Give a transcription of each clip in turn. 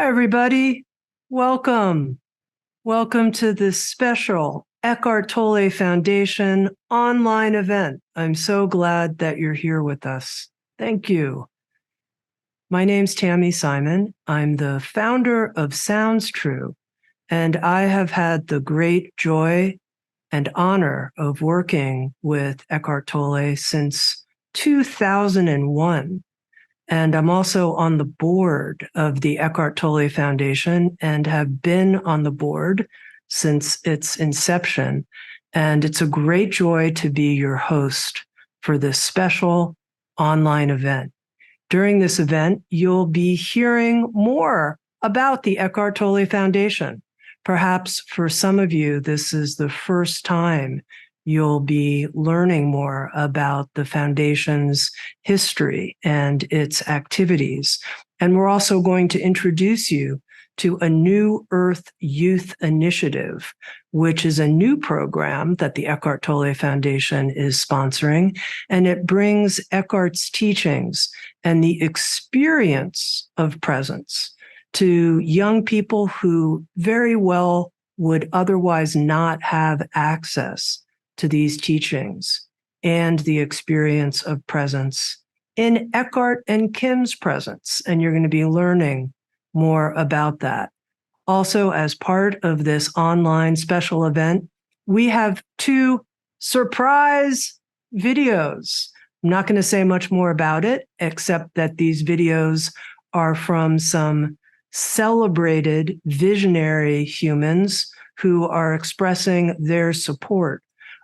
Hi, everybody. Welcome. Welcome to this special Eckhart Tolle Foundation online event. I'm so glad that you're here with us. Thank you. My name's Tami Simon. I'm the founder of Sounds True, and I have had the great joy and honor of working with Eckhart Tolle since 2001. And I'm also on the board of the Eckhart Tolle Foundation and have been on the board since its inception. And it's a great joy to be your host for this special online event. During this event, you'll be hearing more about the Eckhart Tolle Foundation. Perhaps for some of you, this is the first time you'll be learning more about the foundation's history and its activities. And we're also going to introduce you to a New Earth Youth Initiative, which is a new program that the Eckhart Tolle Foundation is sponsoring. And it brings Eckhart's teachings and the experience of presence to young people who very well would otherwise not have access to these teachings and the experience of presence in Eckhart and Kim's presence. And you're going to be learning more about that. Also, as part of this online special event, we have two surprise videos. I'm not going to say much more about it, except that these videos are from some celebrated visionary humans who are expressing their support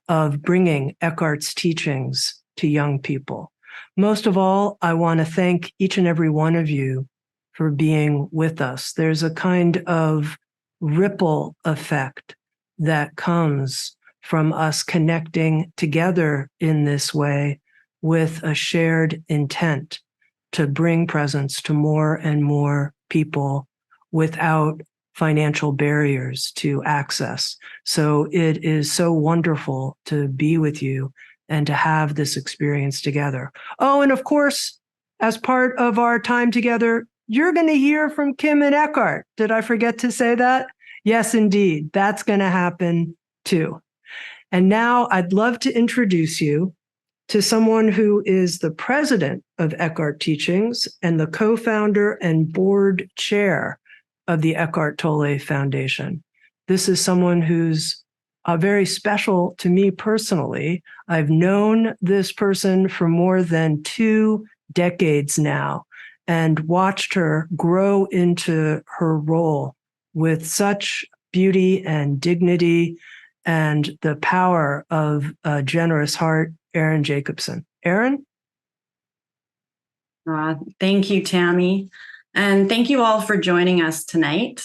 of bringing Eckhart's teachings to young people. Most of all, I want to thank each and every one of you for being with us. There's a kind of ripple effect that comes from us connecting together in this way with a shared intent to bring presence to more and more people without financial barriers to access. So it is so wonderful to be with you and to have this experience together. Oh, and of course, as part of our time together, you're going to hear from Kim and Eckhart. Did I forget to say that? Yes, indeed. That's going to happen too. And now I'd love to introduce you to someone who is the president of Eckhart Teachings and the co-founder and board chair of the Eckhart Tolle Foundation. This is someone who's very special to me personally. I've known this person for more than 2 decades now and watched her grow into her role with such beauty and dignity and the power of a generous heart. Erin Jacobson. Erin? Thank you, Tami. And thank you all for joining us tonight.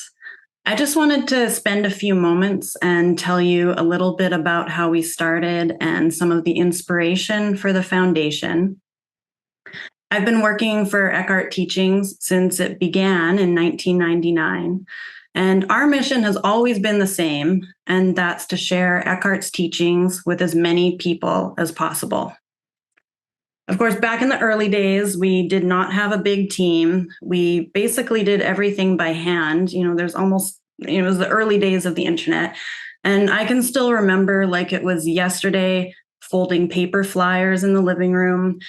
I just wanted to spend a few moments and tell you a little bit about how we started and some of the inspiration for the foundation. I've been working for Eckhart Teachings since it began in 1999. And our mission has always been the same, and that's to share Eckhart's teachings with as many people as possible. Of course, back in the early days, we did not have a big team. We basically did everything by hand. It was the early days of the internet. And I can still remember like it was yesterday, folding paper flyers in the living room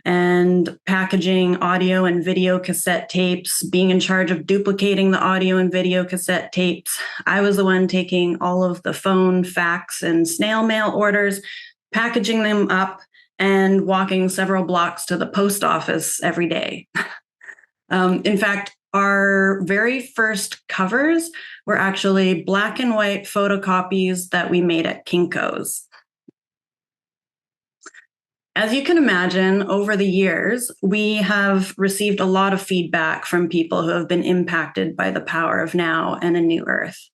and packaging audio and video cassette tapes, being in charge of duplicating the audio and video cassette tapes. I was the one taking all of the phone, fax, and snail mail orders, packaging them up, and walking several blocks to the post office every day. In fact, our very first covers were actually black and white photocopies that we made at Kinko's. As you can imagine, over the years, we have received a lot of feedback from people who have been impacted by the power of now and a new earth.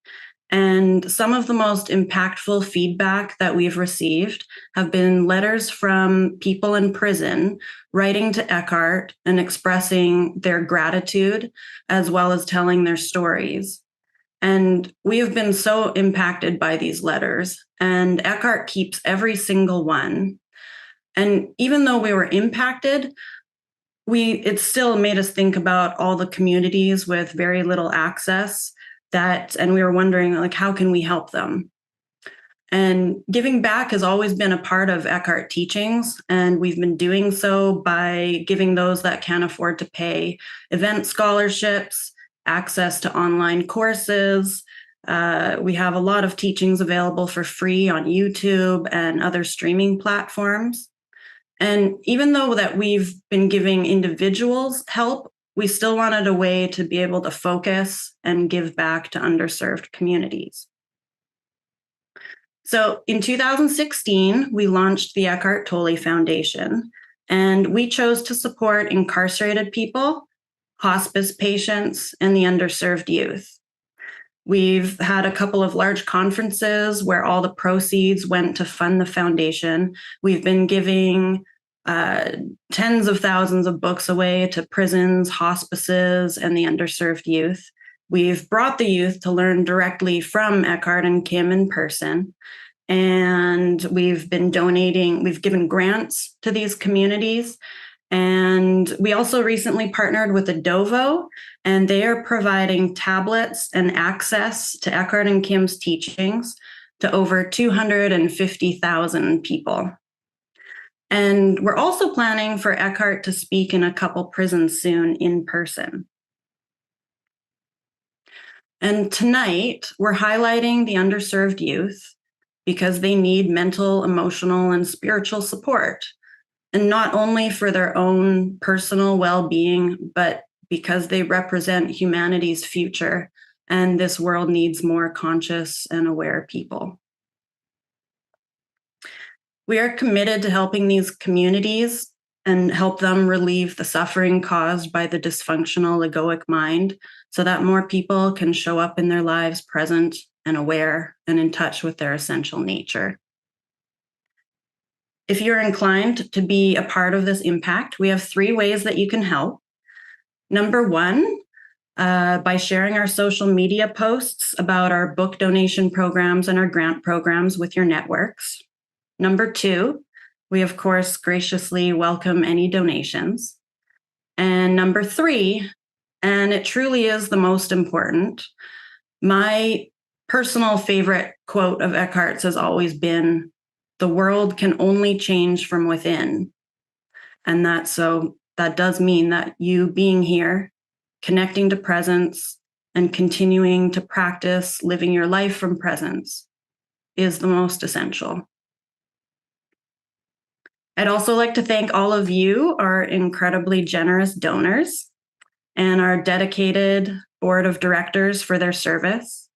And some of the most impactful feedback that we've received have been letters from people in prison writing to Eckhart and expressing their gratitude, as well as telling their stories. And we have been so impacted by these letters, and Eckhart keeps every single one. And even though we were impacted, it still made us think about all the communities with very little access and we were wondering, like, how can we help them? And giving back has always been a part of Eckhart teachings, and we've been doing so by giving those that can't afford to pay event scholarships, access to online courses. We have a lot of teachings available for free on YouTube and other streaming platforms. And even though that we've been giving individuals help, we still wanted a way to be able to focus and give back to underserved communities. So in 2016, we launched the Eckhart Tolle Foundation, and we chose to support incarcerated people, hospice patients, and the underserved youth. We've had a couple of large conferences where all the proceeds went to fund the foundation. We've been giving tens of thousands of books away to prisons, hospices, and the underserved youth. We've brought the youth to learn directly from Eckhart and Kim in person. And we've given grants to these communities. And we also recently partnered with Adovo, and they are providing tablets and access to Eckhart and Kim's teachings to over 250,000 people. And we're also planning for Eckhart to speak in a couple prisons soon in person. And tonight, we're highlighting the underserved youth because they need mental, emotional, and spiritual support. And not only for their own personal well-being, but because they represent humanity's future, and this world needs more conscious and aware people. We are committed to helping these communities and help them relieve the suffering caused by the dysfunctional egoic mind so that more people can show up in their lives present and aware and in touch with their essential nature. If you're inclined to be a part of this impact, we have 3 ways that you can help. Number 1, by sharing our social media posts about our book donation programs and our grant programs with your networks. Number 2, we of course graciously welcome any donations. And number 3, and it truly is the most important, my personal favorite quote of Eckhart's has always been, "The world can only change from within." And that does mean that you being here, connecting to presence, and continuing to practice living your life from presence is the most essential. I'd also like to thank all of you, our incredibly generous donors, and our dedicated board of directors for their service,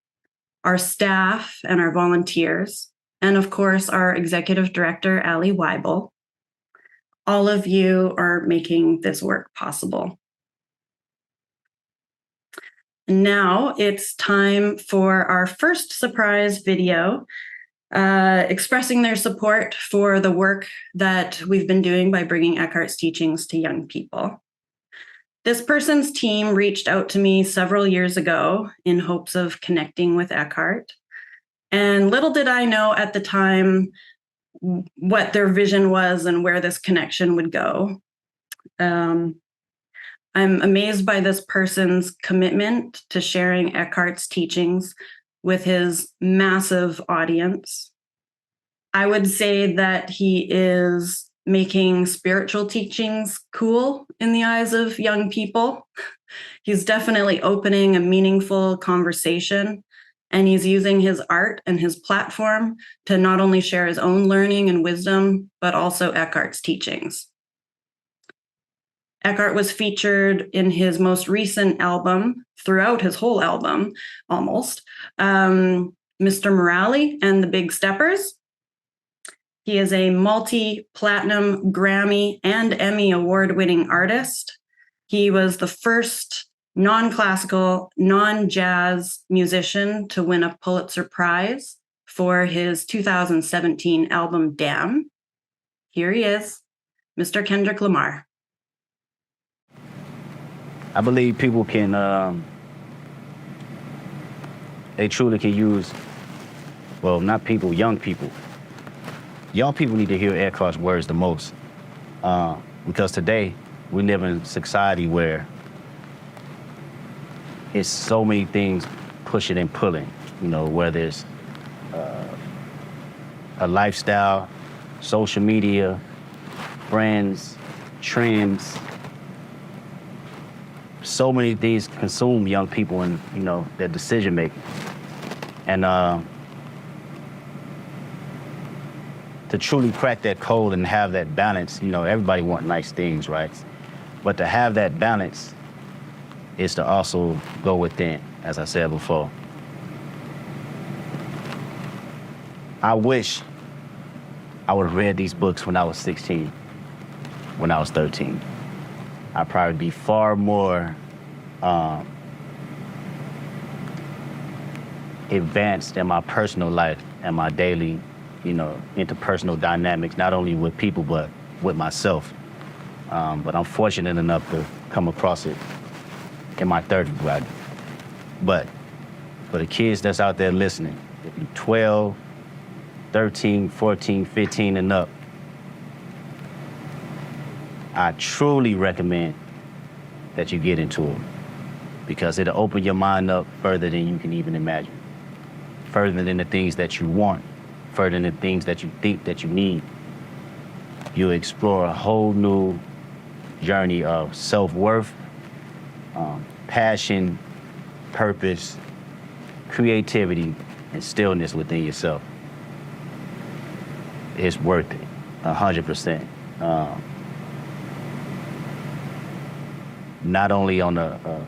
our staff and our volunteers, and of course, our executive director, Ali Weibel. All of you are making this work possible. Now it's time for our first surprise video, expressing their support for the work that we've been doing by bringing Eckhart's teachings to young people. This person's team reached out to me several years ago in hopes of connecting with Eckhart. And little did I know at the time what their vision was and where this connection would go. I'm amazed by this person's commitment to sharing Eckhart's teachings with his massive audience. I would say that he is making spiritual teachings cool in the eyes of young people. He's definitely opening a meaningful conversation, and he's using his art and his platform to not only share his own learning and wisdom, but also Eckhart's teachings. Eckhart was featured in his most recent album, throughout his whole album, almost, Mr. Morale and the Big Steppers. He is a multi-platinum Grammy and Emmy award-winning artist. He was the first non-classical, non-jazz musician to win a Pulitzer Prize for his 2017 album, Damn. Here he is, Mr. Kendrick Lamar. I believe people can, they truly can use, well, not people, young people. Young people need to hear Eckhart's words the most, because today we live in a society where it's so many things pushing and pulling, whether it's a lifestyle, social media, friends, trends. So many things consume young people and, their decision making. And to truly crack that code and have that balance, everybody wants nice things, right? But to have that balance is to also go within, as I said before. I wish I would have read these books when I was 16, when I was 13. I'd probably be far more advanced in my personal life and my daily, interpersonal dynamics, not only with people, but with myself. But I'm fortunate enough to come across it in my 30s, right? But for the kids that's out there listening, if you're 12, 13, 14, 15 and up, I truly recommend that you get into it because it'll open your mind up further than you can even imagine, further than the things that you want, further than the things that you think that you need. You'll explore a whole new journey of self-worth, passion, purpose, creativity, and stillness within yourself. It's worth it, 100%. Not only on a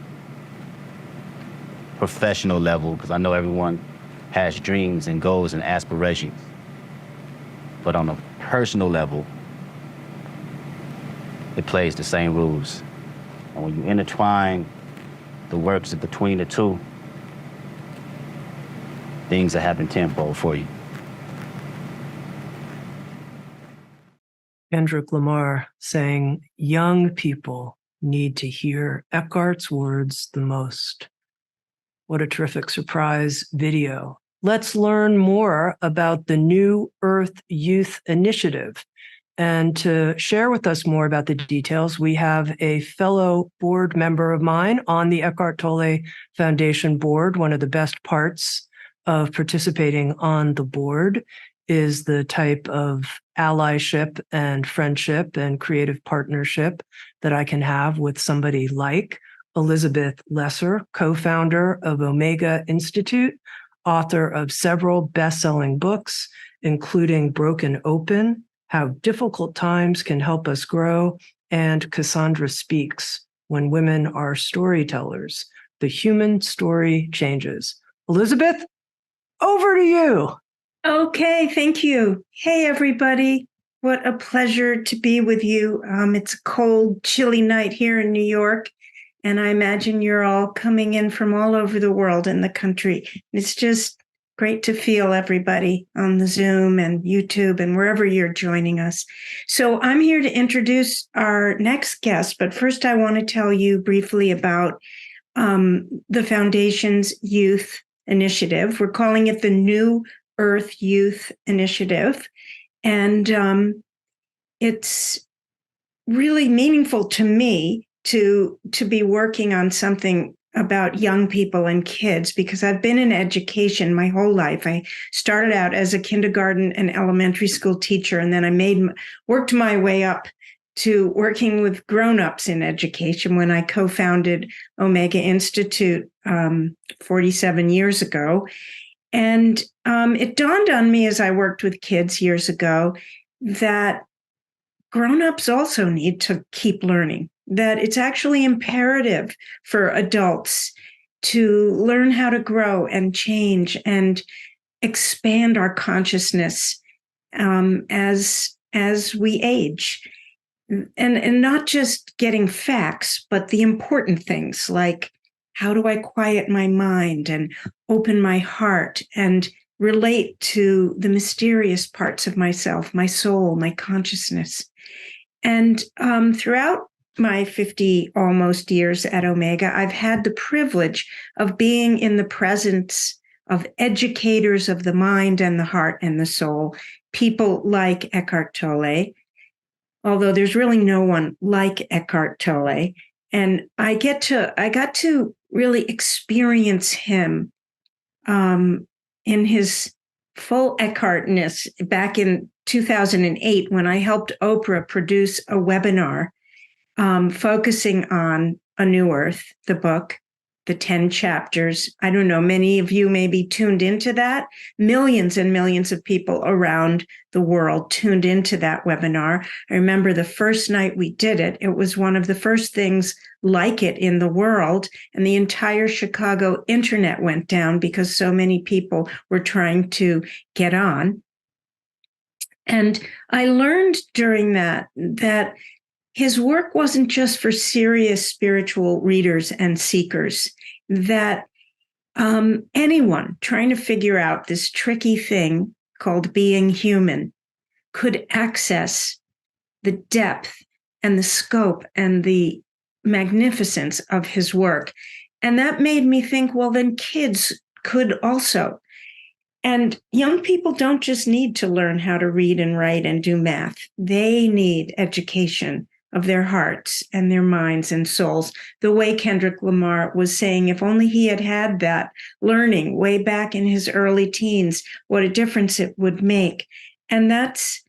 professional level, because I know everyone has dreams and goals and aspirations, but on a personal level, it plays the same rules. And when you intertwine the works between the two, things that happen tenfold for you. Kendrick Lamar saying young people need to hear Eckhart's words the most. What a terrific surprise video. Let's learn more about the New Earth Youth Initiative. And to share with us more about the details, we have a fellow board member of mine on the Eckhart Tolle Foundation board. One of the best parts of participating on the board is the type of allyship and friendship and creative partnership that I can have with somebody like Elizabeth Lesser, co-founder of Omega Institute, author of several best-selling books, including Broken Open, How Difficult Times Can Help Us Grow, and Cassandra Speaks, When Women Are Storytellers, The Human Story Changes. Elizabeth, over to you. Okay, thank you. Hey, everybody. What a pleasure to be with you. It's a cold, chilly night here in New York, and I imagine you're all coming in from all over the world and the country. It's just great to feel everybody on the Zoom and YouTube and wherever you're joining us. So I'm here to introduce our next guest, but first I want to tell you briefly about the Foundation's Youth Initiative. We're calling it the New Earth Youth Initiative. And it's really meaningful to me to be working on something about young people and kids, because I've been in education my whole life. I started out as a kindergarten and elementary school teacher, and then I worked my way up to working with grown-ups in education when I co-founded Omega Institute 47 years ago. And it dawned on me as I worked with kids years ago that grown-ups also need to keep learning, that it's actually imperative for adults to learn how to grow and change and expand our consciousness as we age. And not just getting facts, but the important things like, how do I quiet my mind and open my heart and relate to the mysterious parts of myself, my soul, my consciousness? And throughout my 50 almost years at Omega, I've had the privilege of being in the presence of educators of the mind and the heart and the soul, people like Eckhart Tolle, although there's really no one like Eckhart Tolle. And I got to really experience him in his full Eckhartness back in 2008 when I helped Oprah produce a webinar focusing on A New Earth, the book, the 10 chapters. I don't know, many of you may be tuned into that. Millions and millions of people around the world tuned into that webinar. I remember the first night we did it, it was one of the first things like it in the world. And the entire Chicago internet went down because so many people were trying to get on. And I learned during that his work wasn't just for serious spiritual readers and seekers, that anyone trying to figure out this tricky thing called being human could access the depth and the scope and the magnificence of his work. And that made me think, well, then kids could also. And young people don't just need to learn how to read and write and do math. They need education of their hearts and their minds and souls. The way Kendrick Lamar was saying, if only he had had that learning way back in his early teens, what a difference it would make. And that's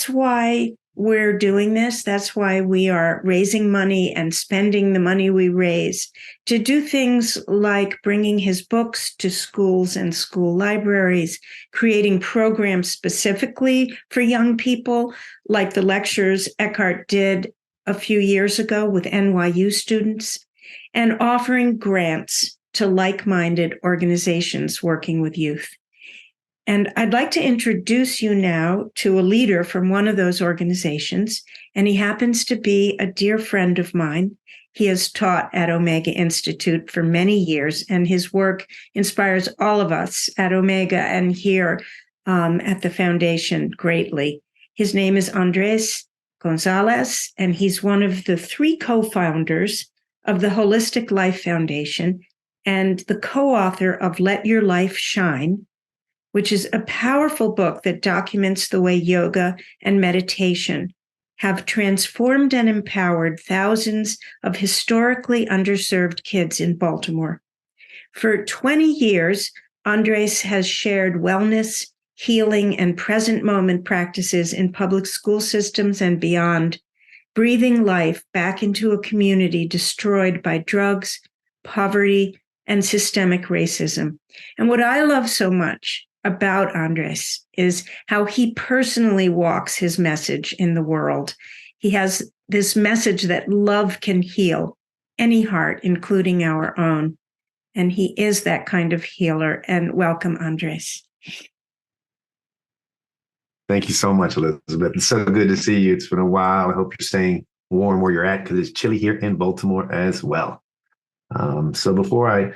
why we're doing this. That's why we are raising money and spending the money we raise to do things like bringing his books to schools and school libraries, creating programs specifically for young people, like the lectures Eckhart did a few years ago with NYU students, and offering grants to like-minded organizations working with youth. And I'd like to introduce you now to a leader from one of those organizations, and he happens to be a dear friend of mine. He has taught at Omega Institute for many years, and his work inspires all of us at Omega and here at the foundation greatly. His name is Andres Gonzales, and he's one of the 3 co-founders of the Holistic Life Foundation and the co-author of Let Your Life Shine, which is a powerful book that documents the way yoga and meditation have transformed and empowered thousands of historically underserved kids in Baltimore. For 20 years, Andres has shared wellness, healing, and present moment practices in public school systems and beyond, breathing life back into a community destroyed by drugs, poverty, and systemic racism. And what I love so much about Andres is how he personally walks his message in the world. He has this message that love can heal any heart, including our own. And he is that kind of healer. And welcome, Andres. Thank you so much, Elizabeth. It's so good to see you. It's been a while. I hope you're staying warm where you're at because it's chilly here in Baltimore as well. So before I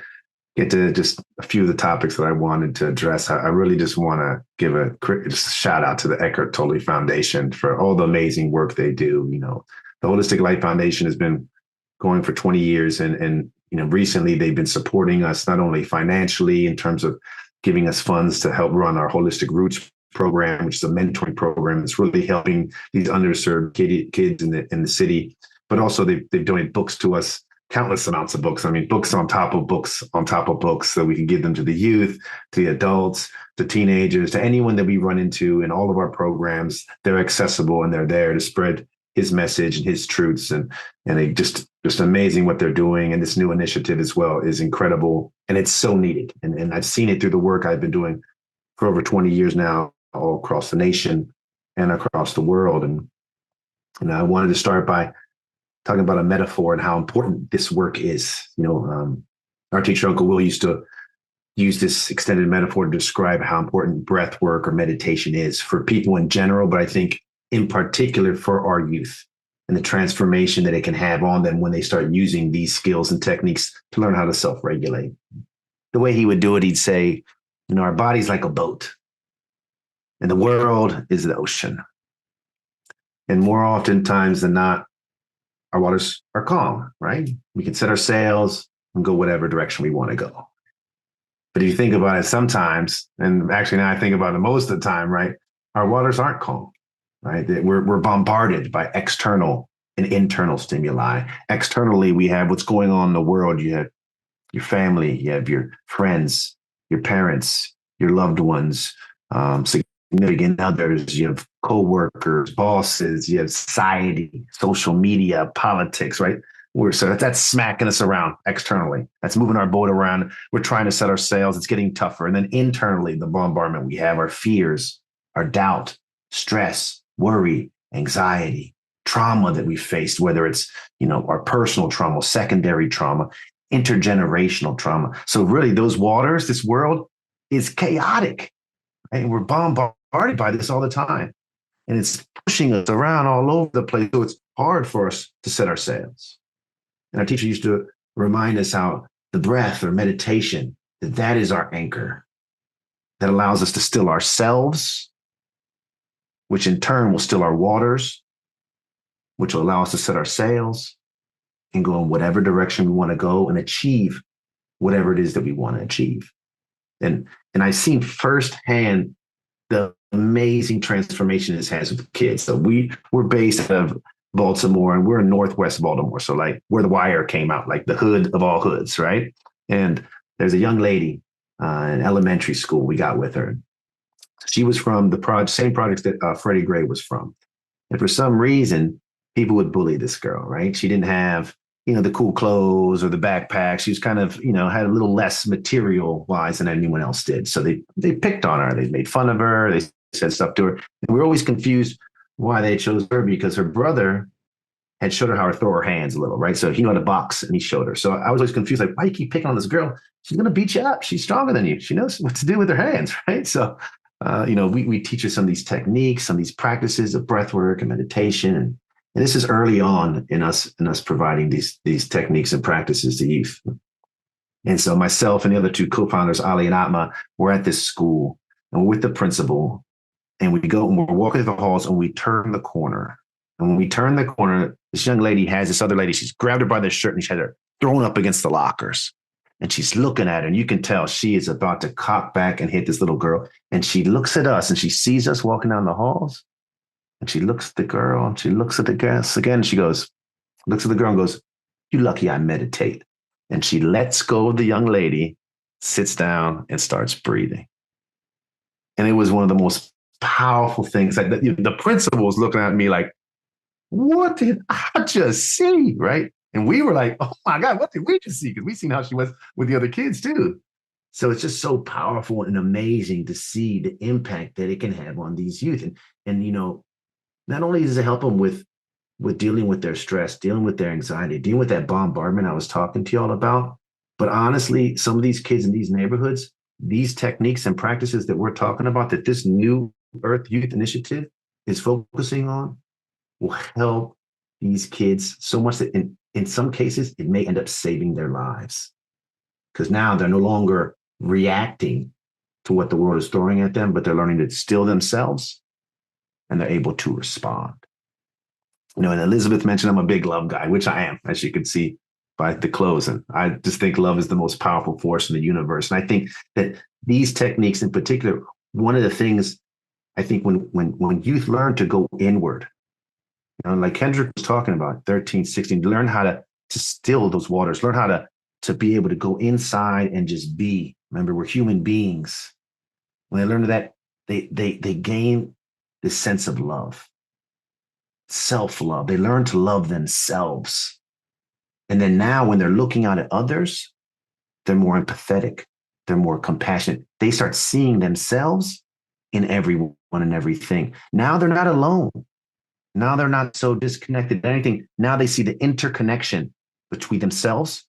get to just a few of the topics that I wanted to address, I really just want to give a quick shout out to the Eckhart Tolle Foundation for all the amazing work they do. You know, the Holistic Life Foundation has been going for 20 years, and you know, recently they've been supporting us not only financially in terms of giving us funds to help run our Holistic Roots program, which is a mentoring program that's really helping these underserved kids in the city, but also they've donated books to us. Countless amounts of books. I mean, books on top of books on top of books so we can give them to the youth, to the adults, to teenagers, to anyone that we run into in all of our programs. They're accessible and they're there to spread his message and his truths. And they just amazing what they're doing. And this new initiative as well is incredible. And it's so needed. And I've seen it through the work I've been doing for over 20 years now, all across the nation and across the world. And I wanted to start by talking about a metaphor and how important this work is. You know, our teacher, Uncle Will, used to use this extended metaphor to describe how important breath work or meditation is for people in general, but I think in particular for our youth and the transformation that it can have on them when they start using these skills and techniques to learn how to self-regulate. The way he would do it, he'd say, you know, our body's like a boat and the world is the ocean. And more oftentimes than not, our waters are calm, right? We can set our sails and go whatever direction we want to go. But if you think about it sometimes, and actually now I think about it most of the time, right? Our waters aren't calm. right? That we're bombarded by external and internal stimuli. Externally, we have what's going on in the world. You have your family, you have your friends, your parents, your loved ones, significant others, you have coworkers, bosses, you have society, social media, politics, right? So that's smacking us around externally. That's moving our boat around. We're trying to set our sails. It's getting tougher. And then internally, the bombardment we have, our fears, our doubt, stress, worry, anxiety, trauma that we faced, whether it's, our personal trauma, secondary trauma, intergenerational trauma. So really those waters, this world is chaotic, right? And we're bombarded by this all the time. And it's pushing us around all over the place. So it's hard for us to set our sails. And our teacher used to remind us how the breath or meditation, that is our anchor that allows us to still ourselves, which in turn will still our waters, which will allow us to set our sails and go in whatever direction we want to go and achieve whatever it is that we want to achieve. And I've seen firsthand the amazing transformation this has with kids. So we're based out of Baltimore, and we're in Northwest Baltimore. So like where the wire came out, like the hood of all hoods, right? And there's a young lady in elementary school we got with her. She was from the same projects that Freddie Gray was from. And for some reason, people would bully this girl, right? She didn't have, the cool clothes or the backpack. She was kind of, had a little less material wise than anyone else did. So they picked on her. They made fun of her. They said stuff to her. And we were always confused why they chose her, because her brother had showed her how to throw her hands a little, right? So he knew how to box, and he showed her. So I was always confused, like, why do you keep picking on this girl? She's going to beat you up. She's stronger than you. She knows what to do with her hands, right? So, we teach her some of these techniques, some of these practices of breath work and meditation. And this is early on in us providing these techniques and practices to youth. And so myself and the other two co-founders, Ali and Atma, we're at this school, and we're with the principal, and we go and we're walking through the halls, and we turn the corner. And when we turn the corner, this young lady has this other lady. She's grabbed her by the shirt, and she had her thrown up against the lockers. And she's looking at her, and you can tell she is about to cock back and hit this little girl. And she looks at us, and she sees us walking down the halls. And she looks at the girl, and she looks at the guests again. And she looks at the girl and goes, "You lucky I meditate." And she lets go of the young lady, sits down, and starts breathing. And it was one of the most powerful things. Like the principal was looking at me like, what did I just see? Right. And we were like, oh my God, what did we just see? Because we seen how she was with the other kids too. So it's just so powerful and amazing to see the impact that it can have on these youth. And not only does it help them with dealing with their stress, dealing with their anxiety, dealing with that bombardment I was talking to y'all about, but honestly, some of these kids in these neighborhoods, these techniques and practices that we're talking about, that this New Earth Youth Initiative is focusing on, will help these kids so much that in some cases, it may end up saving their lives. Because now they're no longer reacting to what the world is throwing at them, but they're learning to still themselves, and they're able to respond. And Elizabeth mentioned I'm a big love guy, which I am, as you can see by the close. And I just think love is the most powerful force in the universe. And I think that these techniques in particular, one of the things I think when youth learn to go inward, like Kendrick was talking about, 13, 16, learn how to still those waters, learn how to be able to go inside and just be. Remember, we're human beings. When they learn that, they gain this sense of love, self-love. They learn to love themselves. And then now when they're looking out at others, they're more empathetic. They're more compassionate. They start seeing themselves in everyone and everything. Now they're not alone. Now they're not so disconnected to anything. Now they see the interconnection between themselves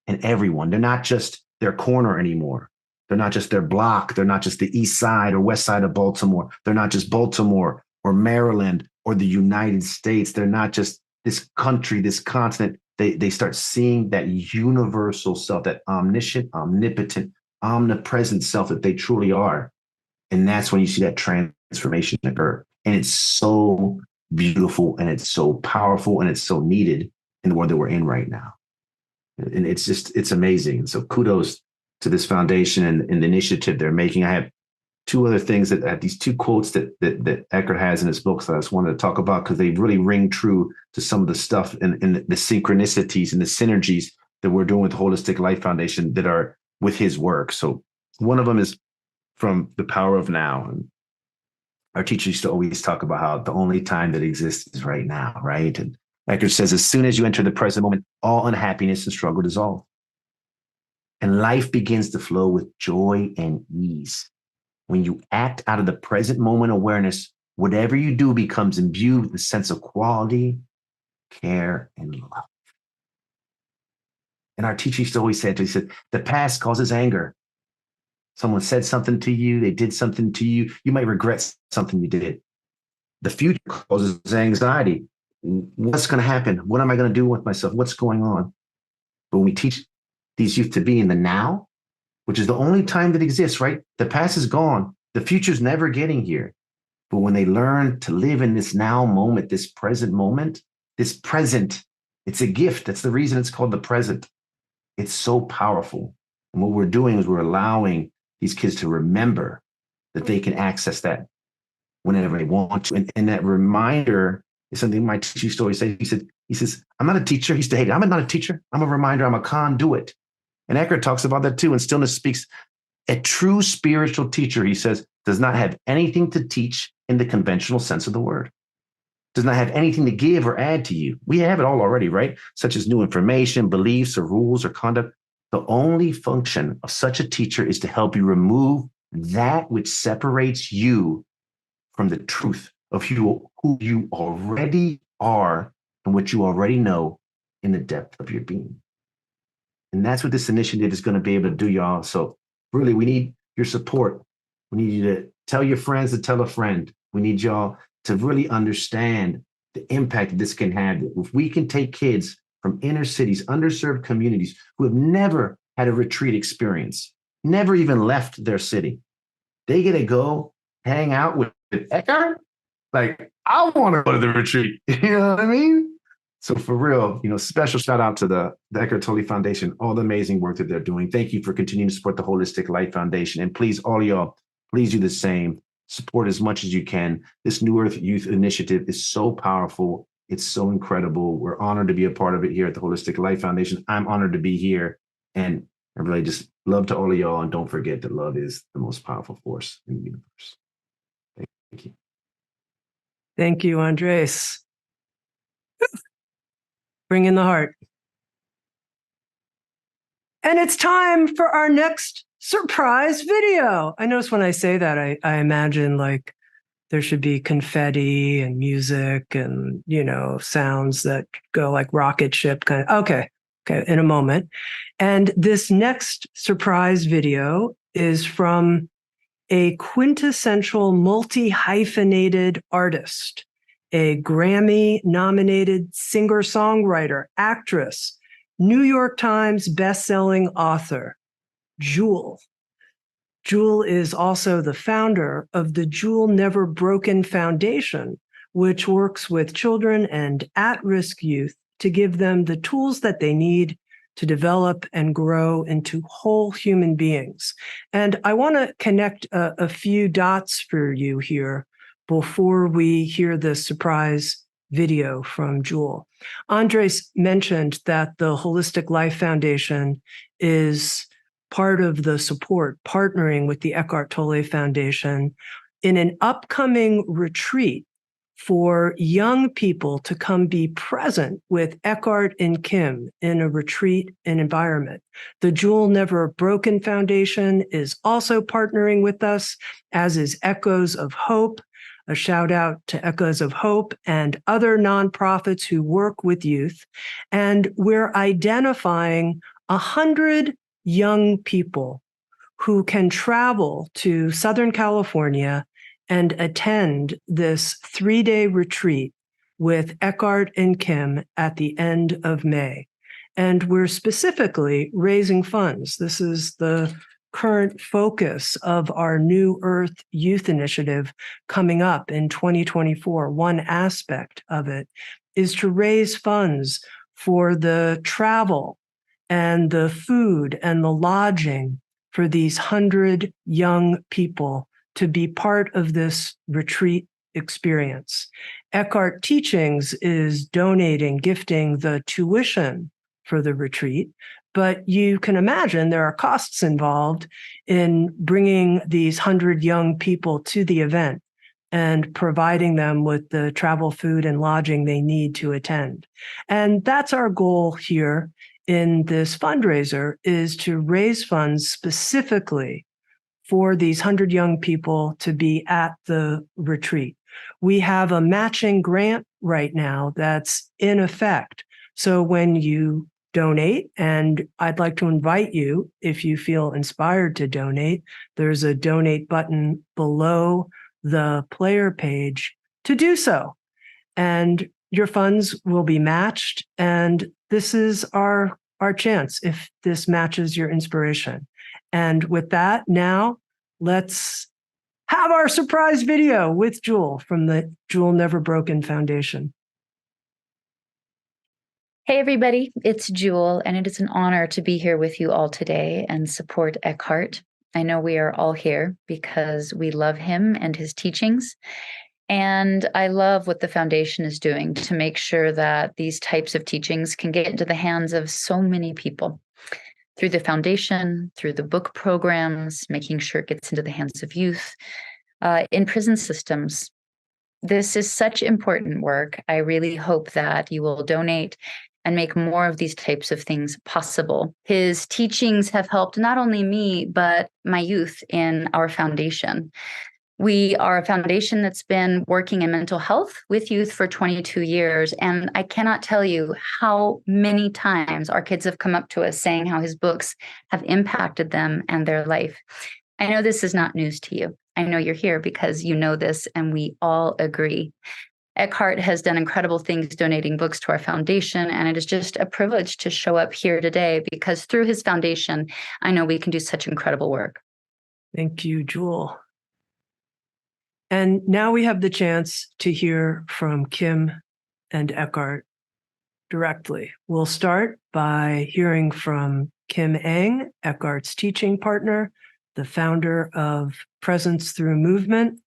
and everyone. They're not just their corner anymore. They're not just their block. They're not just the east side or west side of Baltimore. They're not just Baltimore or Maryland or the United States. They're not just this country, this continent. They start seeing that universal self, that omniscient, omnipotent, omnipresent self that they truly are. And that's when you see that transformation occur. And it's so beautiful, and it's so powerful, and it's so needed in the world that we're in right now. And it's amazing. And so kudos to this foundation and the initiative they're making. I have two other things these two quotes that Eckhart has in his books that I just wanted to talk about because they really ring true to some of the stuff and the synchronicities and the synergies that we're doing with the Holistic Life Foundation that are with his work. So one of them is from The Power of Now. And our teacher used to always talk about how the only time that exists is right now, right? And Eckhart says, as soon as you enter the present moment, all unhappiness and struggle dissolve. And life begins to flow with joy and ease. When you act out of the present moment awareness, whatever you do becomes imbued with a sense of quality, care, and love. And our teacher used to always say, he said, the past causes anger. Someone said something to you, they did something to you, you might regret something you did. The future causes anxiety. What's going to happen? What am I going to do with myself? What's going on? But when we teach these youth to be in the now, which is the only time that exists, right? The past is gone. The future's never getting here. But when they learn to live in this now moment, this present moment, this present, it's a gift. That's the reason it's called the present. It's so powerful. And what we're doing is we're allowing these kids to remember that they can access that whenever they want to. And that reminder is something my teacher used to always say. He says, I'm not a teacher. He used to hate it. I'm not a teacher. I'm a reminder. I'm a conduit. And Eckhart talks about that too. And Stillness speaks. A true spiritual teacher, he says, does not have anything to teach in the conventional sense of the word. Does not have anything to give or add to you. We have it all already, right? Such as new information, beliefs, or rules, or conduct. The only function of such a teacher is to help you remove that which separates you from the truth of who you already are and what you already know in the depth of your being. And that's what this initiative is going to be able to do, y'all. So really, we need your support. We need you to tell your friends to tell a friend. We need y'all to really understand the impact that this can have. If we can take kids from inner cities, underserved communities who have never had a retreat experience, never even left their city, they get to go hang out with Eckhart. Like, I want to go to the retreat. You know what I mean? So for real, special shout out to the Eckhart Tolle Foundation, all the amazing work that they're doing. Thank you for continuing to support the Holistic Life Foundation. And please, all of y'all, please do the same. Support as much as you can. This New Earth Youth Initiative is so powerful. It's so incredible. We're honored to be a part of it here at the Holistic Life Foundation. I'm honored to be here. And I really just love to all of y'all. And don't forget that love is the most powerful force in the universe. Thank you. Thank you, Andres. Bring in the heart. And it's time for our next surprise video. I notice when I say that, I imagine like there should be confetti and music and, sounds that go like rocket ship kind of. Okay, in a moment. And this next surprise video is from a quintessential multi-hyphenated artist, a Grammy-nominated singer-songwriter, actress, New York Times best-selling author, Jewel. Jewel is also the founder of the Jewel Never Broken Foundation, which works with children and at-risk youth to give them the tools that they need to develop and grow into whole human beings. And I want to connect a few dots for you here before we hear the surprise video from Jewel. Andres mentioned that the Holistic Life Foundation is part of the support, partnering with the Eckhart Tolle Foundation in an upcoming retreat for young people to come be present with Eckhart and Kim in a retreat and environment. The Jewel Never Broken Foundation is also partnering with us, as is Echoes of Hope. A shout out to Echoes of Hope and other nonprofits who work with youth. And we're identifying 100 young people who can travel to Southern California and attend this 3-day retreat with Eckhart and Kim at the end of May. And we're specifically raising funds. This is the current focus of our New Earth Youth Initiative coming up in 2024. One aspect of it is to raise funds for the travel and the food and the lodging for these 100 young people to be part of this retreat experience. Eckhart Teachings is donating, gifting the tuition for the retreat, but you can imagine there are costs involved in bringing these 100 young people to the event and providing them with the travel, food, and lodging they need to attend. And that's our goal here in this fundraiser, is to raise funds specifically for these 100 young people to be at the retreat. We have a matching grant right now that's in effect. So when you donate, and I'd like to invite you, if you feel inspired to donate, there's a donate button below the player page to do so. And your funds will be matched. And this is our chance if this matches your inspiration. And with that, now let's have our surprise video with Jewel from the Jewel Never Broken Foundation. Hey, everybody, it's Jewel, and it is an honor to be here with you all today and support Eckhart. I know we are all here because we love him and his teachings. And I love what the foundation is doing to make sure that these types of teachings can get into the hands of so many people through the foundation, through the book programs, making sure it gets into the hands of youth, in prison systems. This is such important work. I really hope that you will donate and make more of these types of things possible. His teachings have helped not only me, but my youth in our foundation. We are a foundation that's been working in mental health with youth for 22 years. And I cannot tell you how many times our kids have come up to us saying how his books have impacted them and their life. I know this is not news to you. I know you're here because you know this, and we all agree. Eckhart has done incredible things donating books to our foundation, and it is just a privilege to show up here today because through his foundation, I know we can do such incredible work. Thank you, Jewel. And now we have the chance to hear from Kim and Eckhart directly. We'll start by hearing from Kim Eng, Eckhart's teaching partner, the founder of Presence Through Movement.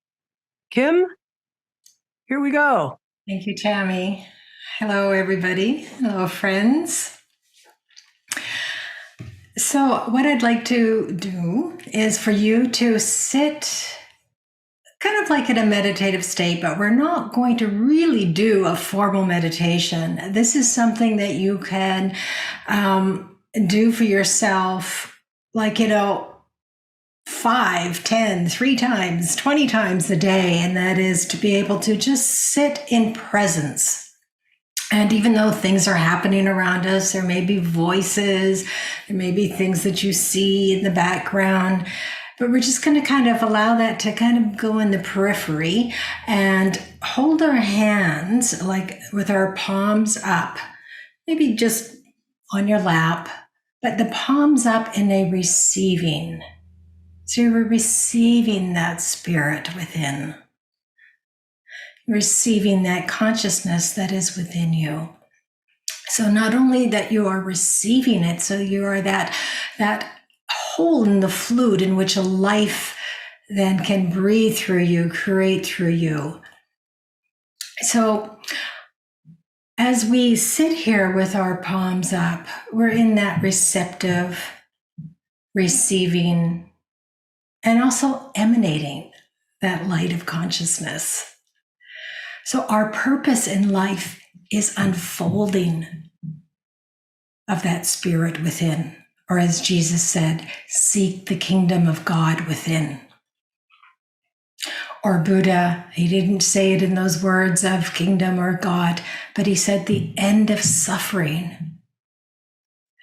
Kim, here we go. Thank you, Tami. Hello, everybody. Hello, friends. So what I'd like to do is for you to sit kind of like in a meditative state, but we're not going to really do a formal meditation. This is something that you can do for yourself, like, 5, 10, 3 times, 20 times a day. And that is to be able to just sit in presence. And even though things are happening around us, there may be voices, there may be things that you see in the background, but we're just going to kind of allow that to kind of go in the periphery and hold our hands like with our palms up, maybe just on your lap, but the palms up in a receiving. So you're receiving that spirit within, receiving that consciousness that is within you. So not only that you are receiving it, so you are that hole in the fluid in which a life then can breathe through you, create through you. So as we sit here with our palms up, we're in that receptive, receiving, and also emanating that light of consciousness. So our purpose in life is unfolding of that spirit within, or as Jesus said, seek the kingdom of God within. Or Buddha, he didn't say it in those words of kingdom or God, but he said the end of suffering.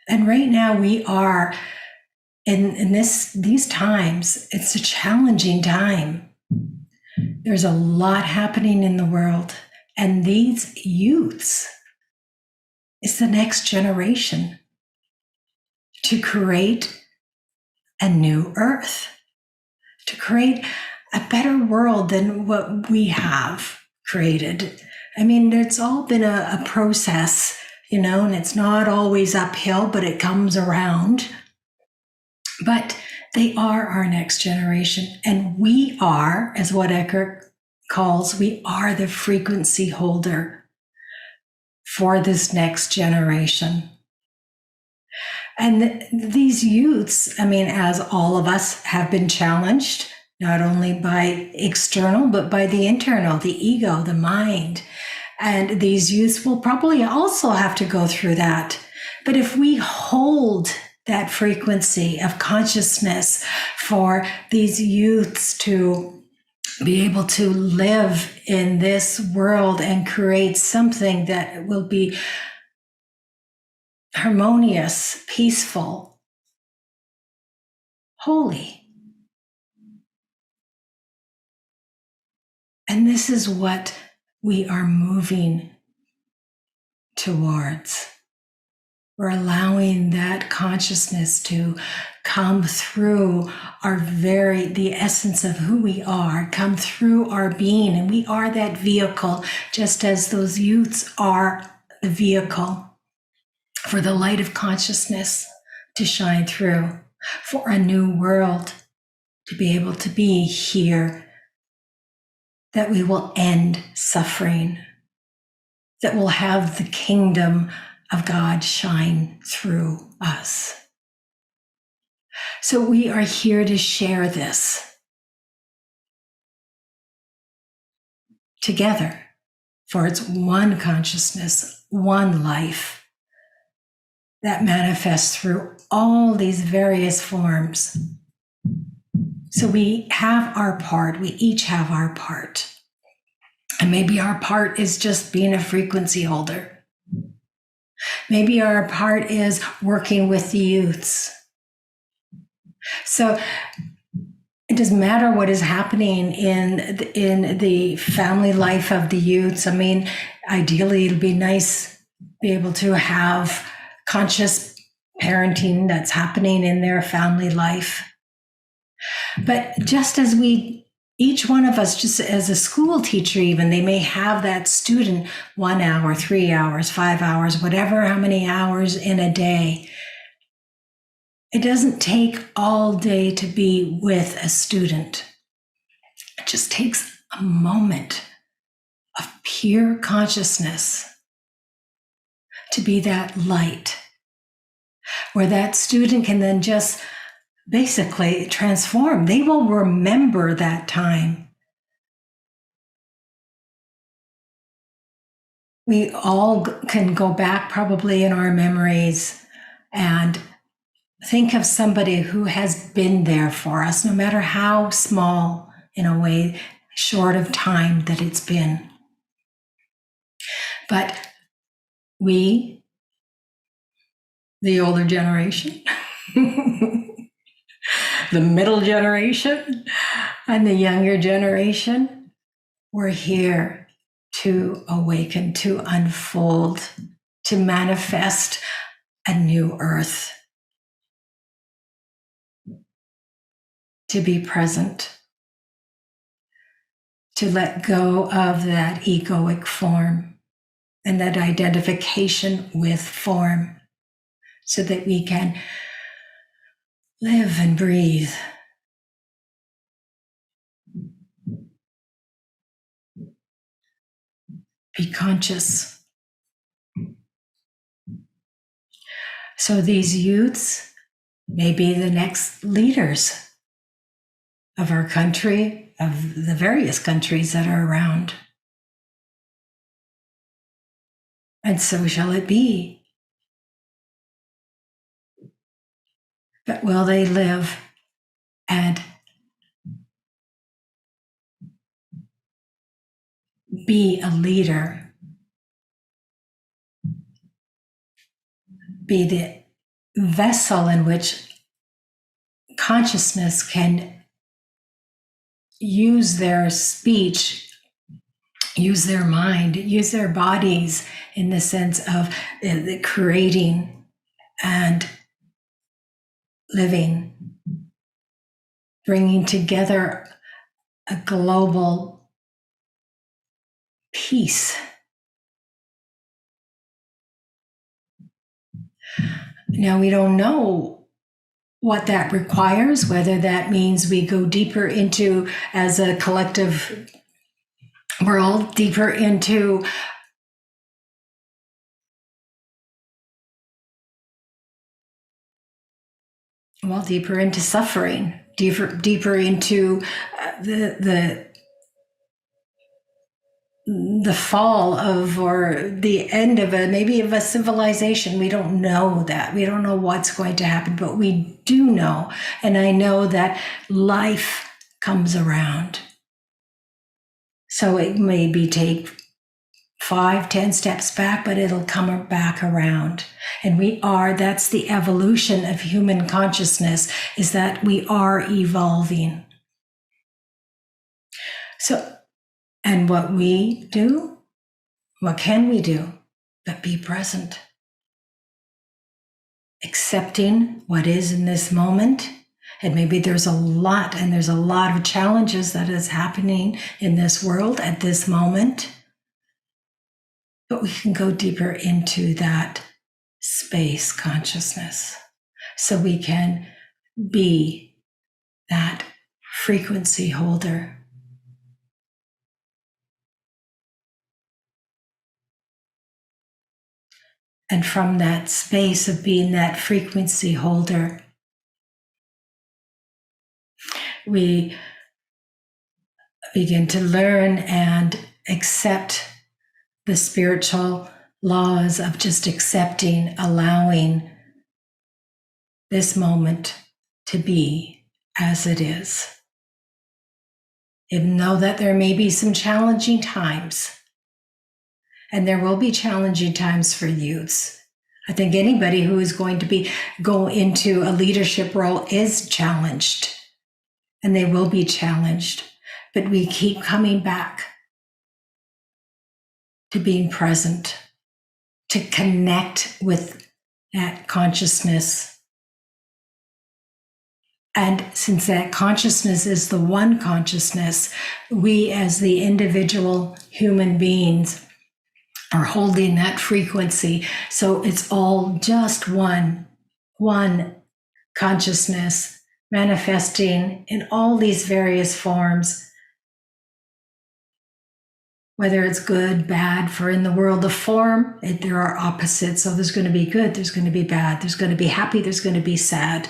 And right now we are in these times, it's a challenging time. There's a lot happening in the world, and these youths is the next generation to create a new earth, to create a better world than what we have created. I mean, it's all been a process, and it's not always uphill, but it comes around. But They are our next generation. And we are, as what Eckhart calls, we are the frequency holder for this next generation. And these youths, I mean, as all of us have been challenged, not only by external, but by the internal, the ego, the mind. And these youths will probably also have to go through that. But if we hold that frequency of consciousness for these youths to be able to live in this world and create something that will be harmonious, peaceful, holy. And this is what we are moving towards. We're allowing that consciousness to come through the essence of who we are, come through our being. And we are that vehicle, just as those youths are the vehicle for the light of consciousness to shine through, for a new world to be able to be here, that we will end suffering, that will have the kingdom of God shine through us. So we are here to share this together, for it's one consciousness, one life that manifests through all these various forms. So we have our part, we each have our part. And maybe our part is just being a frequency holder. Maybe our part is working with the youths. So it doesn't matter what is happening in the family life of the youths. I mean, ideally, it'd be nice to be able to have conscious parenting that's happening in their family life. But just as each one of us, just as a school teacher even, they may have that student 1 hour, 3 hours, 5 hours, whatever, how many hours in a day. It doesn't take all day to be with a student. It just takes a moment of pure consciousness to be that light, where that student can then just basically transform. They will remember that time. We all can go back probably in our memories and think of somebody who has been there for us, no matter how small, in a way, short of time that it's been. But we, the older generation, the middle generation, and the younger generation, we're here to awaken, to unfold, to manifest a new earth, to be present, to let go of that egoic form and that identification with form, so that we can live and breathe. Be conscious. So these youths may be the next leaders of our country, of the various countries that are around. And so shall it be. But will they live and be a leader, be the vessel in which consciousness can use their speech, use their mind, use their bodies in the sense of the creating and living, bringing together a global peace. Now, we don't know what that requires, whether that means we go deeper into, as a collective world, deeper into suffering, deeper into the fall of, or the end of maybe of a civilization. We don't know that. We don't know what's going to happen, but we do know, and I know that life comes around. So it maybe take 5-10 steps back, but it'll come back around. And that's the evolution of human consciousness, is that we are evolving. So, and what can we do but be present? Accepting what is in this moment. And maybe there's a lot of challenges that is happening in this world at this moment. But we can go deeper into that space consciousness, so we can be that frequency holder. And from that space of being that frequency holder, we begin to learn and accept the spiritual laws of just accepting, allowing this moment to be as it is. Even though that there may be some challenging times, and there will be challenging times for youths. I think anybody who is going to go into a leadership role is challenged, and they will be challenged, but we keep coming back to being present, to connect with that consciousness. And since that consciousness is the one consciousness, we as the individual human beings are holding that frequency. So it's all just one consciousness manifesting in all these various forms, whether it's good, bad. For in the world of form, there are opposites. So there's going to be good, there's going to be bad, there's going to be happy, there's going to be sad.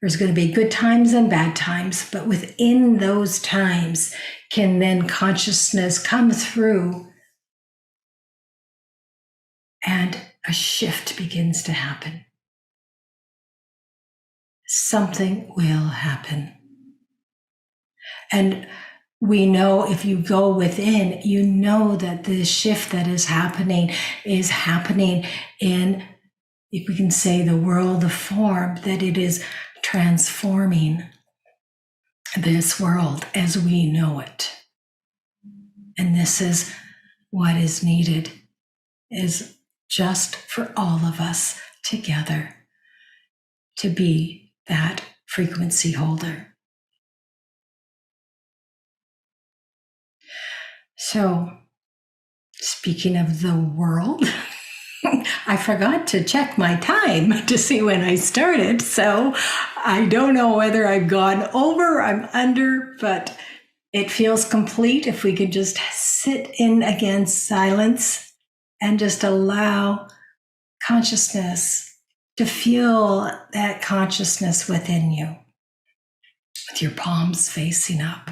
There's going to be good times and bad times, but within those times can then consciousness come through, and a shift begins to happen. Something will happen. And we know, if you go within, you know that the shift that is happening in, if we can say, the world of form, that it is transforming this world as we know it. And this is what is needed, is just for all of us together to be that frequency holder. So, speaking of the world, I forgot to check my time to see when I started. So I don't know whether I've gone over, I'm under, but it feels complete if we could just sit in against silence and just allow consciousness to feel that consciousness within you, with your palms facing up.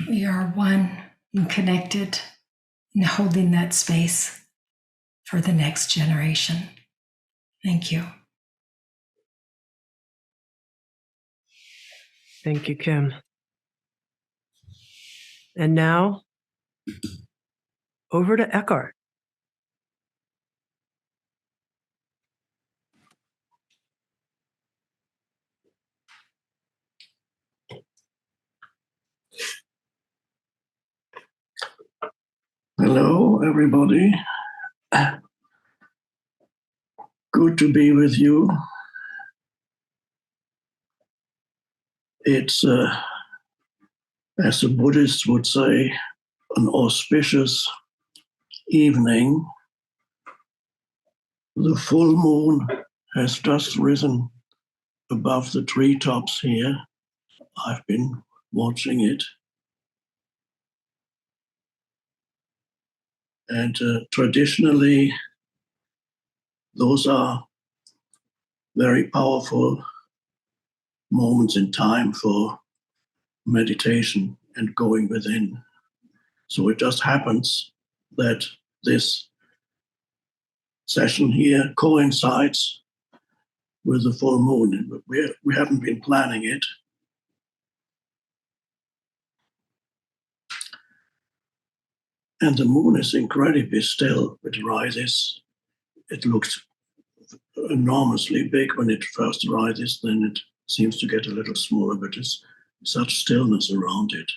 We are one and connected and holding that space for the next generation. Thank you. Thank you, Kim. And now, over to Eckhart. Hello, everybody. Good to be with you. It's, as the Buddhists would say, an auspicious evening. The full moon has just risen above the treetops here. I've been watching it. And traditionally, those are very powerful moments in time for meditation and going within. So it just happens that this session here coincides with the full moon. We haven't been planning it. And the moon is incredibly still. It rises. It looks enormously big when it first rises, then it seems to get a little smaller, but there's such stillness around it.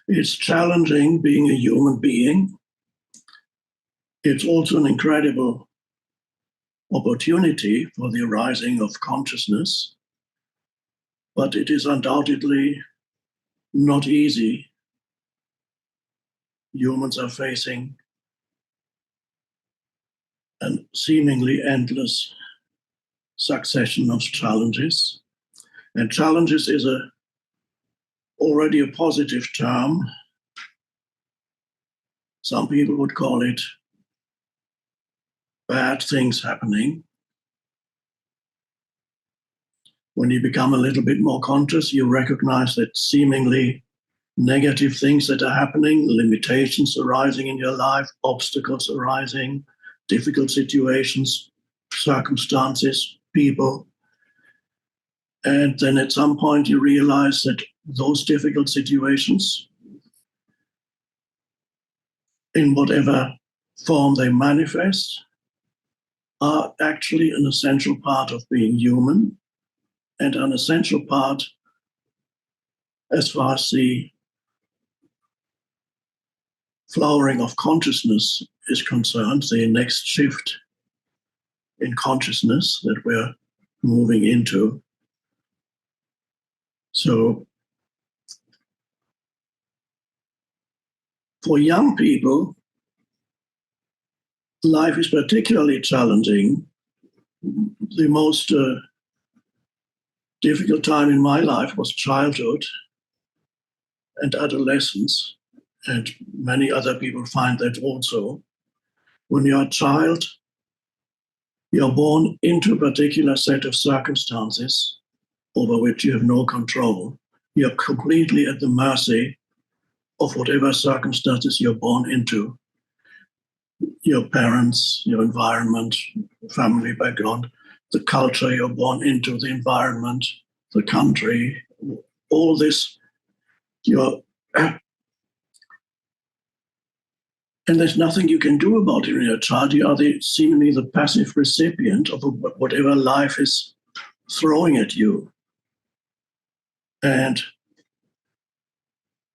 It's challenging being a human being. It's also an incredible opportunity for the arising of consciousness, but it is undoubtedly not easy. Humans are facing a seemingly endless succession of challenges. And challenges is already a positive term. Some people would call it bad things happening. When you become a little bit more conscious, you recognize that seemingly negative things that are happening, limitations arising in your life, obstacles arising, difficult situations, circumstances, people. And then at some point you realize that those difficult situations, in whatever form they manifest, are actually an essential part of being human and an essential part as far as the flowering of consciousness is concerned, the next shift in consciousness that we're moving into. So for young people, life is particularly challenging. The most difficult time in my life was childhood and adolescence, and many other people find that also. When you're a child, you're born into a particular set of circumstances over which you have no control. You're completely at the mercy of whatever circumstances you're born into. Your parents, your environment, family background, the culture you're born into, the environment, the country, all this, and there's nothing you can do about it when you're a child. You are seemingly the passive recipient of whatever life is throwing at you. And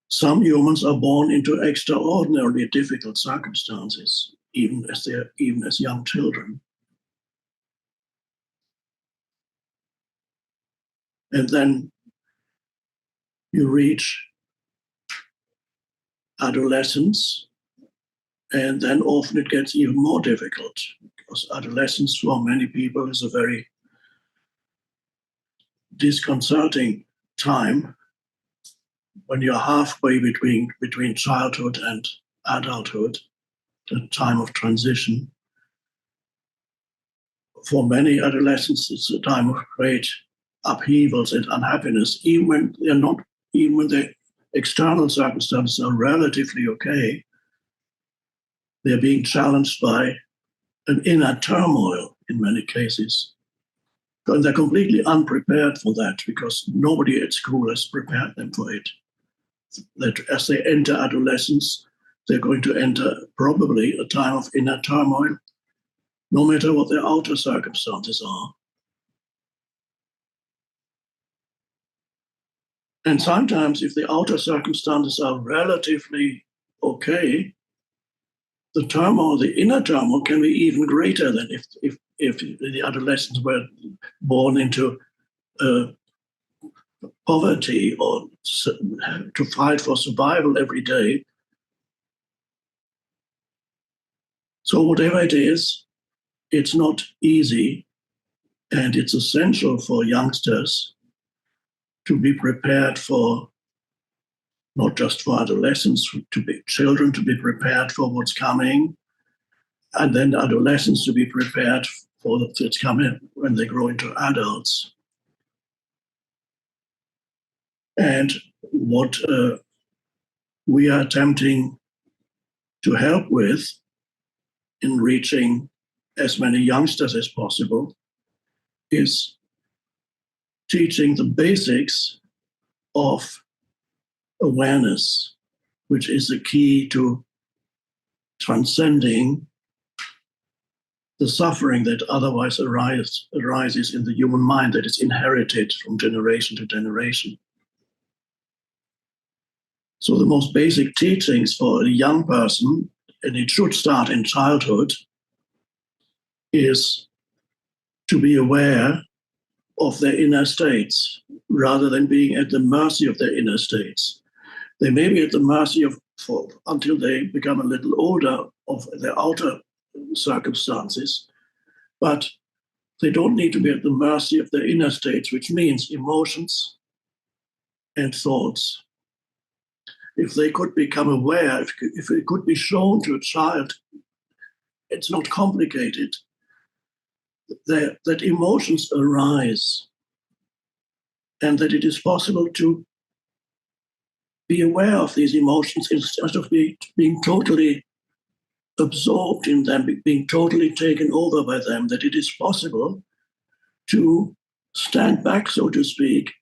some humans are born into extraordinarily difficult circumstances, even as young children. And then you reach adolescence, and then often it gets even more difficult, because adolescence for many people is a very disconcerting time when you're halfway between childhood and adulthood, the time of transition. For many adolescents, it's a time of great upheavals and unhappiness, even when the external circumstances are relatively okay. They're being challenged by an inner turmoil in many cases. And they're completely unprepared for that, because nobody at school has prepared them for it. That as they enter adolescence, they're going to enter probably a time of inner turmoil, no matter what their outer circumstances are. And sometimes, if the outer circumstances are relatively okay, the turmoil, the inner turmoil, can be even greater than if the adolescents were born into poverty or to fight for survival every day. So whatever it is, it's not easy, and it's essential for youngsters to be prepared for, not just for adolescents, to be children, to be prepared for what's coming, and then adolescents to be prepared for what's coming when they grow into adults. And what we are attempting to help with in reaching as many youngsters as possible is teaching the basics of awareness, which is the key to transcending the suffering that otherwise arises in the human mind, that is inherited from generation to generation. So the most basic teachings for a young person, and it should start in childhood, is to be aware of their inner states rather than being at the mercy of their inner states. They may be at the mercy until they become a little older, of their outer circumstances, but they don't need to be at the mercy of their inner states, which means emotions and thoughts. If they could become aware, if it could be shown to a child, it's not complicated, that emotions arise and that it is possible to be aware of these emotions instead of being totally absorbed in them, being totally taken over by them, that it is possible to stand back, so to speak,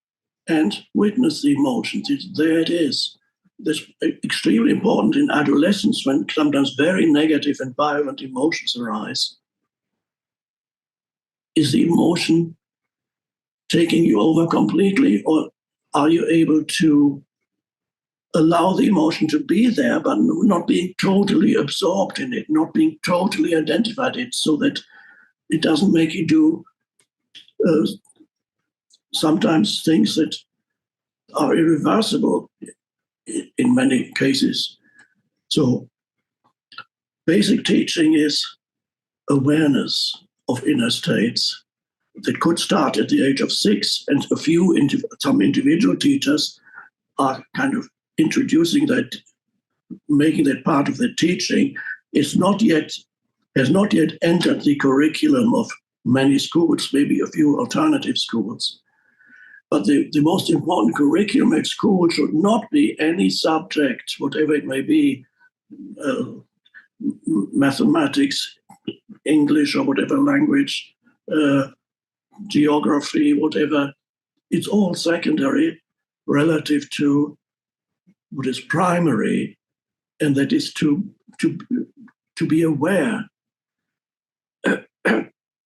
and witness the emotions. There it is. That's extremely important in adolescence, when sometimes very negative and violent emotions arise. Is the emotion taking you over completely, or are you able to allow the emotion to be there, but not being totally absorbed in it, not being totally identified in it, so that it doesn't make you do sometimes things that are irreversible in many cases. So basic teaching is awareness of inner states that could start at the age of 6, and some individual teachers are kind of introducing that, making that part of the teaching. Has not yet entered the curriculum of many schools, maybe a few alternative schools. But the most important curriculum at school should not be any subject, whatever it may be, mathematics, English, or whatever language, geography, whatever. It's all secondary relative to what is primary, and that is to be aware.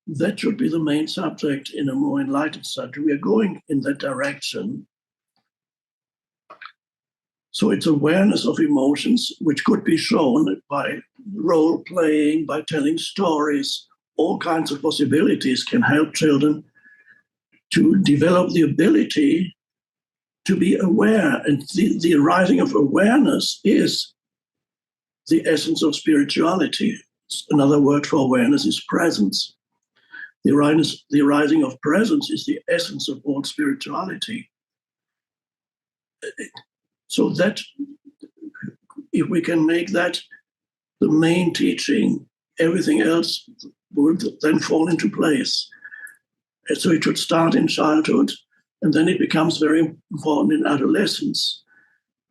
that should be the main subject in a more enlightened study. We are going in that direction. So it's awareness of emotions, which could be shown by role playing, by telling stories. All kinds of possibilities can help children to develop the ability to be aware. And the arising of awareness is the essence of spirituality. Another word for awareness is presence. The arising of presence is the essence of all spirituality. So that, if we can make that the main teaching, everything else will then fall into place. And so it should start in childhood, and then it becomes very important in adolescence,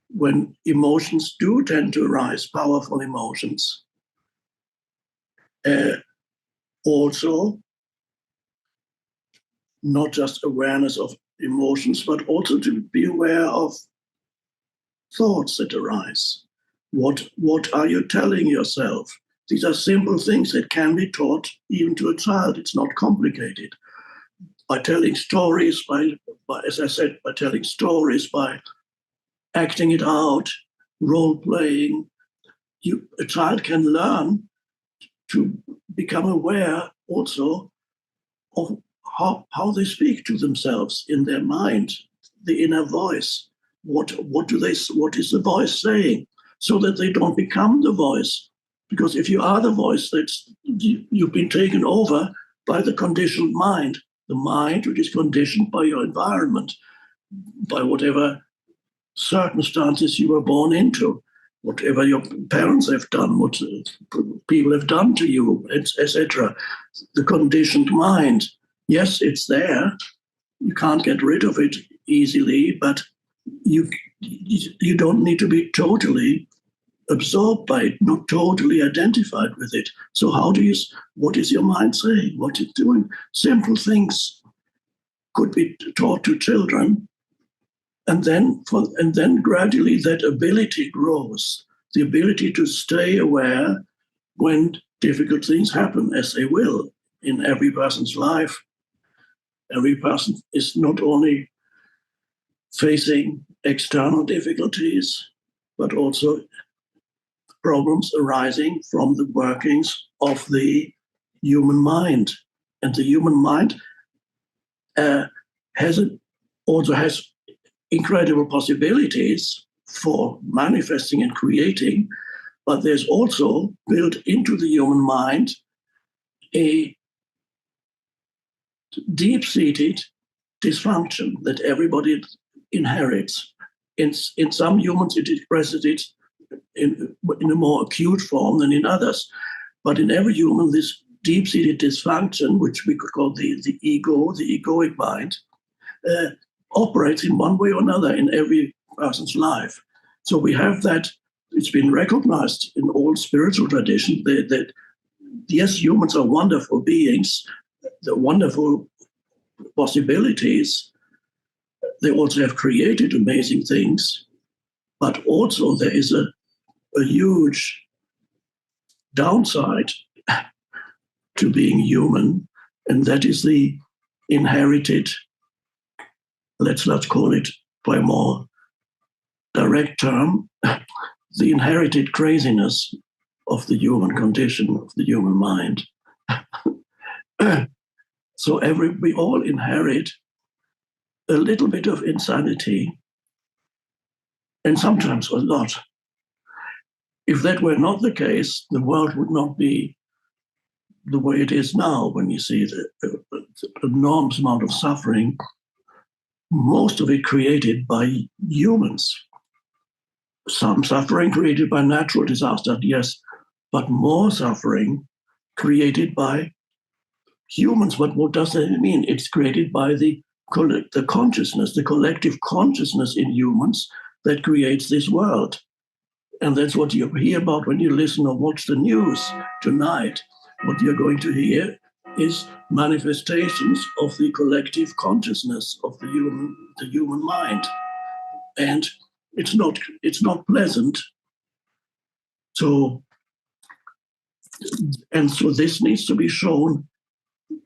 when emotions do tend to arise, powerful emotions. Also, not just awareness of emotions, but also to be aware of thoughts that arise. What are you telling yourself? These are simple things that can be taught even to a child. It's not complicated. By telling stories, as I said, by telling stories, by acting it out, role playing, a child can learn to become aware also of how they speak to themselves in their mind, the inner voice. What is the voice saying? So that they don't become the voice. Because if you are the voice, you've been taken over by the conditioned mind, the mind which is conditioned by your environment, by whatever circumstances you were born into, whatever your parents have done, what people have done to you, etc. The conditioned mind, yes, it's there. You can't get rid of it easily, but you don't need to be totally absorbed by it, not totally identified with it. So what is your mind saying? What is it doing? Simple things could be taught to children, and then gradually that ability grows, the ability to stay aware when difficult things happen, as they will in every person's life. Every person is not only facing external difficulties, but also problems arising from the workings of the human mind. And the human mind also has incredible possibilities for manifesting and creating, but there's also built into the human mind a deep-seated dysfunction that everybody inherits. In some humans, it expresses it in a more acute form than in others. But in every human, this deep-seated dysfunction, which we could call the ego, the egoic mind, operates in one way or another in every person's life. So we have that. It's been recognized in all spiritual traditions that yes, humans are wonderful beings, the wonderful possibilities. They also have created amazing things, but also there is a huge downside to being human, and that is the inherited, let's call it by a more direct term, the inherited craziness of the human condition, of the human mind. So we all inherit a little bit of insanity, and sometimes a lot. If that were not the case, the world would not be the way it is now, when you see the enormous amount of suffering, most of it created by humans. Some suffering created by natural disaster, yes, but more suffering created by humans. But what does that mean? It's created by the consciousness, the collective consciousness in humans that creates this world. And that's what you hear about when you listen or watch the news tonight. What you're going to hear is manifestations of the collective consciousness of the human mind. And it's not pleasant. So this needs to be shown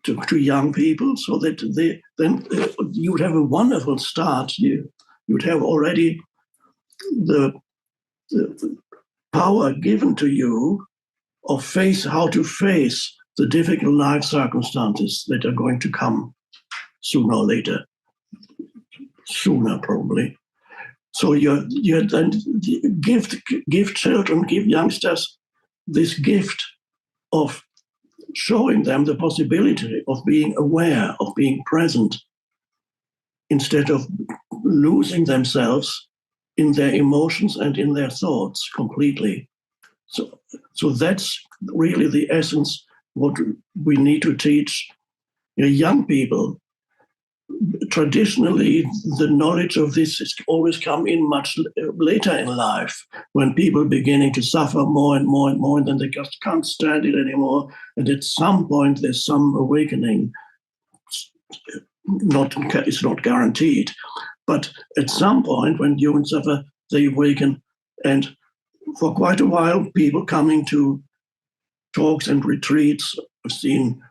to young people, so that you would have a wonderful start. You'd have already the power given to you of how to face the difficult life circumstances that are going to come sooner or later. Sooner, probably. So you then give children, give youngsters this gift of showing them the possibility of being aware, of being present, instead of losing themselves in their emotions and in their thoughts completely. So that's really the essence, what we need to teach young people. Traditionally, the knowledge of this has always come in much later in life, when people are beginning to suffer more and more and more, and then they just can't stand it anymore. And at some point, there's some awakening. It's not guaranteed, but at some point, when humans suffer, they awaken. And for quite a while, people coming to talks and retreats, I've seen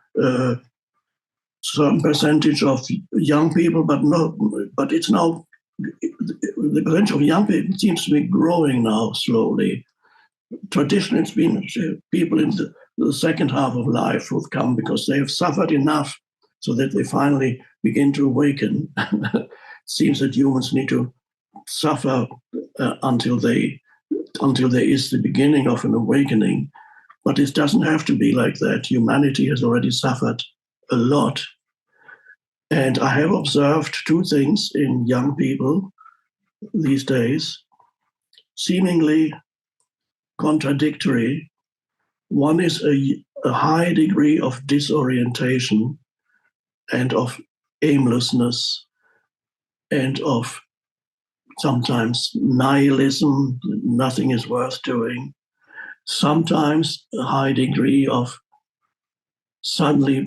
certain percentage of young people, but it's now, the percentage of young people seems to be growing now slowly. Traditionally, it's been people in the second half of life who've come because they have suffered enough so that they finally begin to awaken. It seems that humans need to suffer until there is the beginning of an awakening. But it doesn't have to be like that. Humanity has already suffered a lot. And I have observed two things in young people these days, seemingly contradictory. One is a high degree of disorientation and of aimlessness and of sometimes nihilism, nothing is worth doing. Sometimes a high degree of suddenly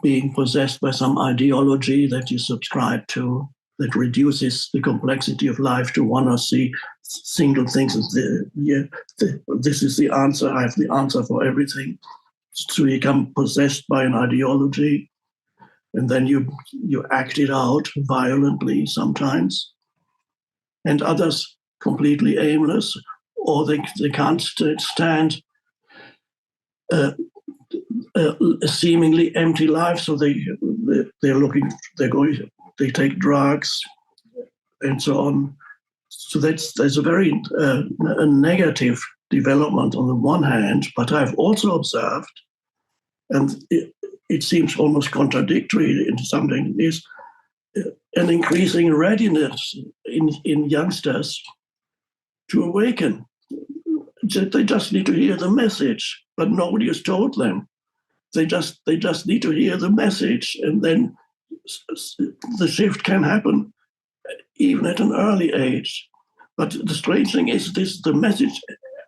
being possessed by some ideology that you subscribe to, that reduces the complexity of life to one or three single things. This is the answer. I have the answer for everything. So you become possessed by an ideology, and then you act it out violently sometimes. And others completely aimless, or they can't stand a seemingly empty life, so they take drugs and so on. So there's a very a negative development on the one hand, but I've also observed, and it seems almost contradictory into something, is an increasing readiness in youngsters to awaken. They just need to hear the message, but nobody has told them. They just need to hear the message, and then the shift can happen even at an early age. But the strange thing is the message,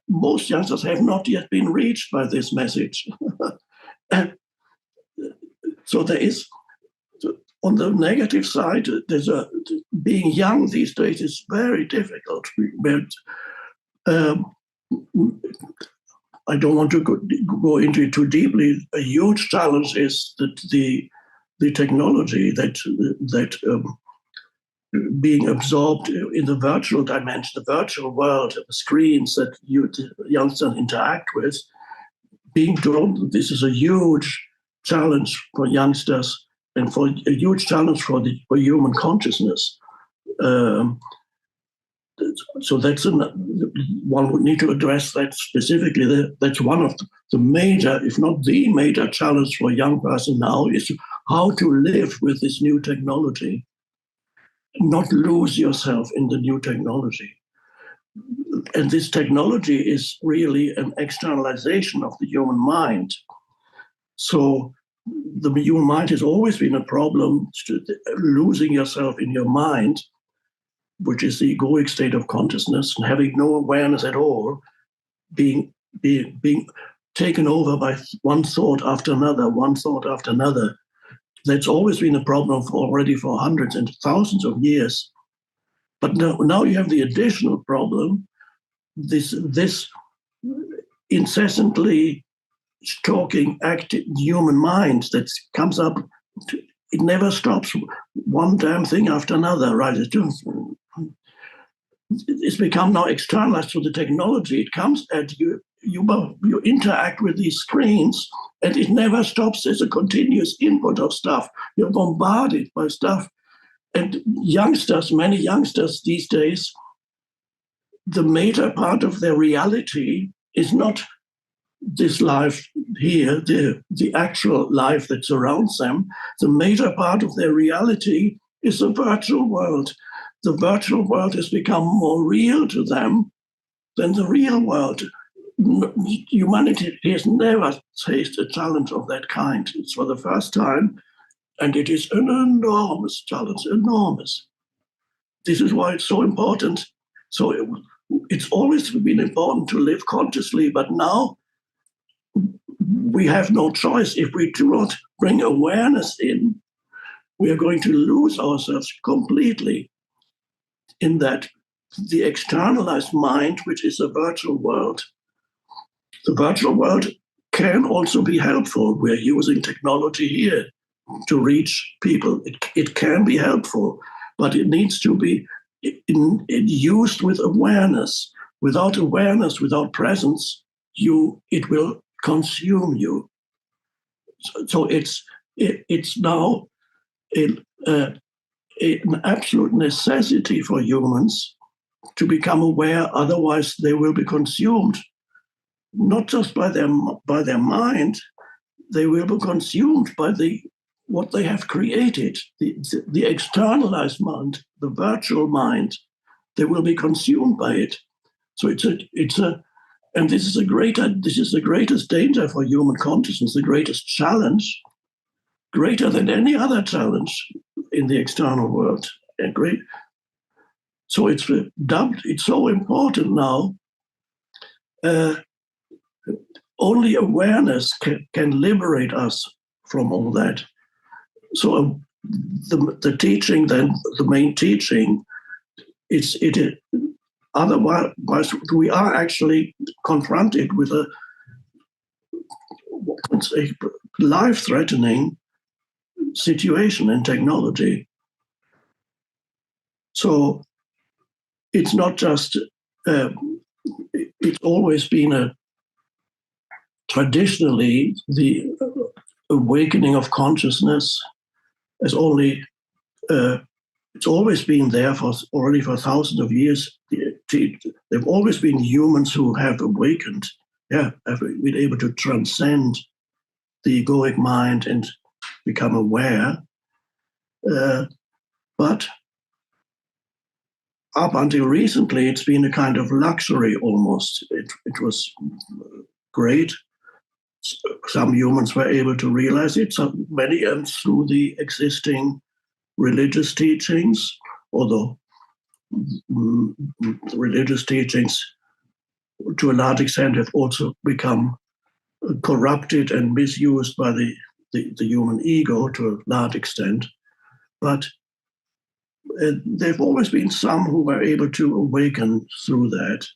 most youngsters have not yet been reached by this message. So there is, on the negative side, being young these days is very difficult. But I don't want to go into it too deeply. A huge challenge is that the technology that being absorbed in the virtual dimension, the virtual world, the screens that youngsters interact with, being drawn. This is a huge challenge for youngsters and a huge challenge for human consciousness. So that's one would need to address that specifically. That's one of the major, if not the major challenge for a young person now, is how to live with this new technology, not lose yourself in the new technology. And this technology is really an externalization of the human mind. So the human mind has always been a problem, losing yourself in your mind, which is the egoic state of consciousness, and having no awareness at all, being taken over by one thought after another. That's always been a problem already for hundreds and thousands of years. But now you have the additional problem, this incessantly talking, active human mind that comes up. It never stops. One damn thing after another, right? It's become now externalized to the technology. It comes at you. You interact with these screens, and it never stops. There's a continuous input of stuff. You're bombarded by stuff. And many youngsters these days, the major part of their reality is not this life here, the actual life that surrounds them. The major part of their reality is the virtual world. The virtual world has become more real to them than the real world. Humanity has never faced a challenge of that kind. It's for the first time, and it is an enormous challenge, enormous. This is why it's so important. So it's always been important to live consciously, but now we have no choice. If we do not bring awareness in, we are going to lose ourselves completely in that the externalized mind, which is a virtual world. The virtual world can also be helpful. We're using technology here to reach people. It can be helpful, but it needs to be used with awareness. Without awareness, without presence, it will consume you. So it's now an absolute necessity for humans to become aware. Otherwise, they will be consumed, not just by their mind. They will be consumed by what they have created, the externalized mind, the virtual mind. They will be consumed by it. So and this is the greatest danger for human consciousness, the greatest challenge, greater than any other challenge in the external world. And great. So it's so important now. Only awareness can liberate us from all that. So the teaching, then the main teaching, otherwise we are actually confronted with a life-threatening situation in technology. So it's not just, it's always been traditionally, the awakening of consciousness has it's always been there already for thousands of years. There've always been humans who have awakened, have been able to transcend the egoic mind and become aware. But up until recently, it's been a kind of luxury almost. It was great. Some humans were able to realize it, many through the existing religious teachings, although the religious teachings to a large extent have also become corrupted and misused by the human ego to a large extent. But there've always been some who were able to awaken through that.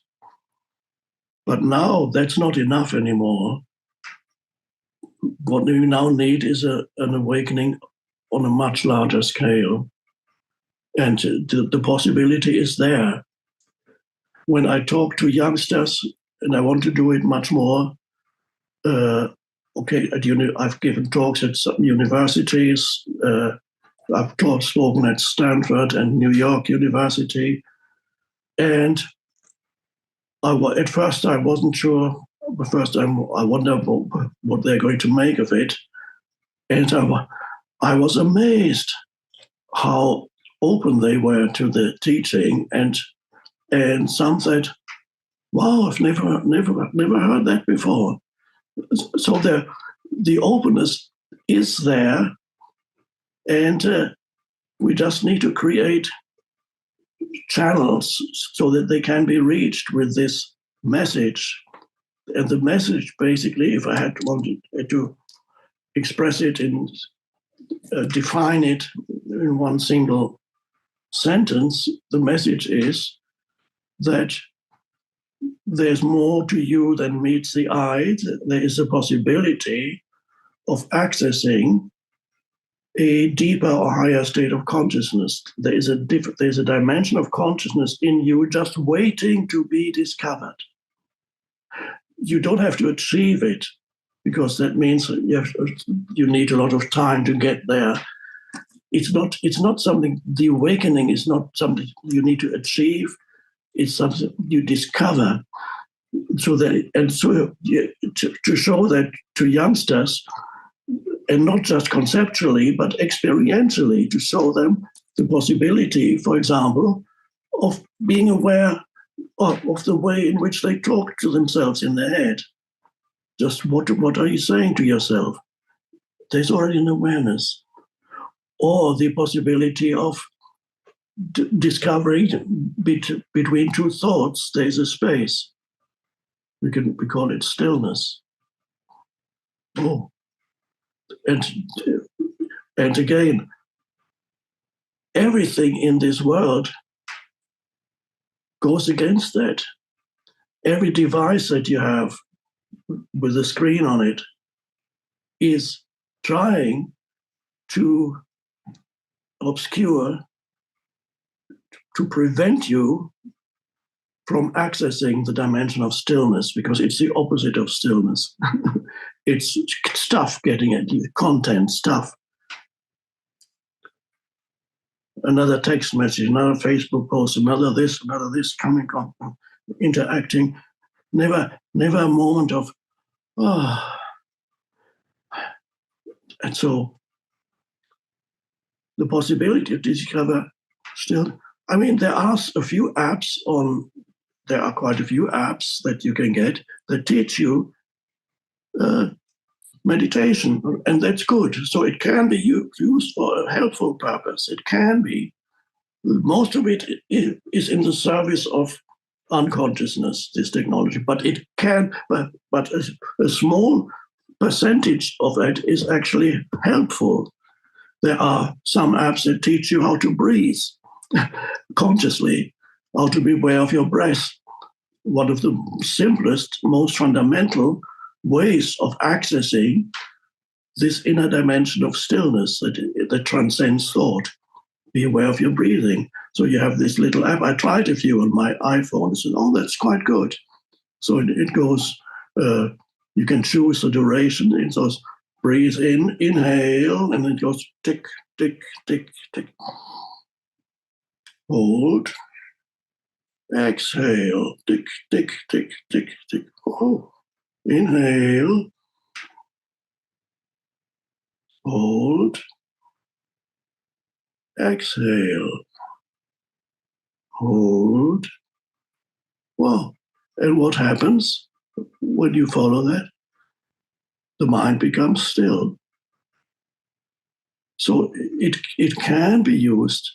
But now that's not enough anymore. What we now need is an awakening on a much larger scale. And the possibility is there. When I talk to youngsters, and I want to do it much more, I've given talks at some universities. I've spoken at Stanford and New York University. And at first I wasn't sure. The first time I wondered what they're going to make of it. And I was amazed how open they were to the teaching. And some said, wow, I've never heard that before. So the openness is there. And we just need to create channels so that they can be reached with this message. And the message, basically, if I wanted to express it define it in one single sentence, the message is that there's more to you than meets the eye. There is a possibility of accessing a deeper or higher state of consciousness. There's a dimension of consciousness in you just waiting to be discovered. You don't have to achieve it, because that means you need a lot of time to get there. It's not something, the awakening is not something you need to achieve. It's something you discover. To show that to youngsters, and not just conceptually, but experientially, to show them the possibility, for example, of being aware of the way in which they talk to themselves in their head. Just what are you saying to yourself? There's already an awareness. Or the possibility of discovering between two thoughts, there's a space. We call it stillness. Oh. And again, everything in this world goes against that. Every device that you have with a screen on it is trying to obscure, to prevent you from accessing the dimension of stillness, because it's the opposite of stillness. It's stuff getting at you, content, stuff. Another text message, another Facebook post, another this, coming, interacting. Never a moment of, And so the possibility to discover still, I mean, there are quite a few apps that you can get that teach you meditation, and that's good. So it can be used for a helpful purpose. It can be. Most of it is in the service of unconsciousness, this technology, but it can, but a small percentage of it is actually helpful. There are some apps that teach you how to breathe consciously, how to be aware of your breath. One of the simplest, most fundamental ways of accessing this inner dimension of stillness that transcends thought. Be aware of your breathing. So you have this little app. I tried a few on my iPhone and said, oh, that's quite good. So it goes, you can choose the duration. It goes, breathe in, inhale, and it goes tick, tick, tick, tick. Hold. Exhale. Tick, tick, tick, tick, tick. Oh. Inhale. Hold. Exhale. Hold. Well, and what happens when you follow that? The mind becomes still. So it can be used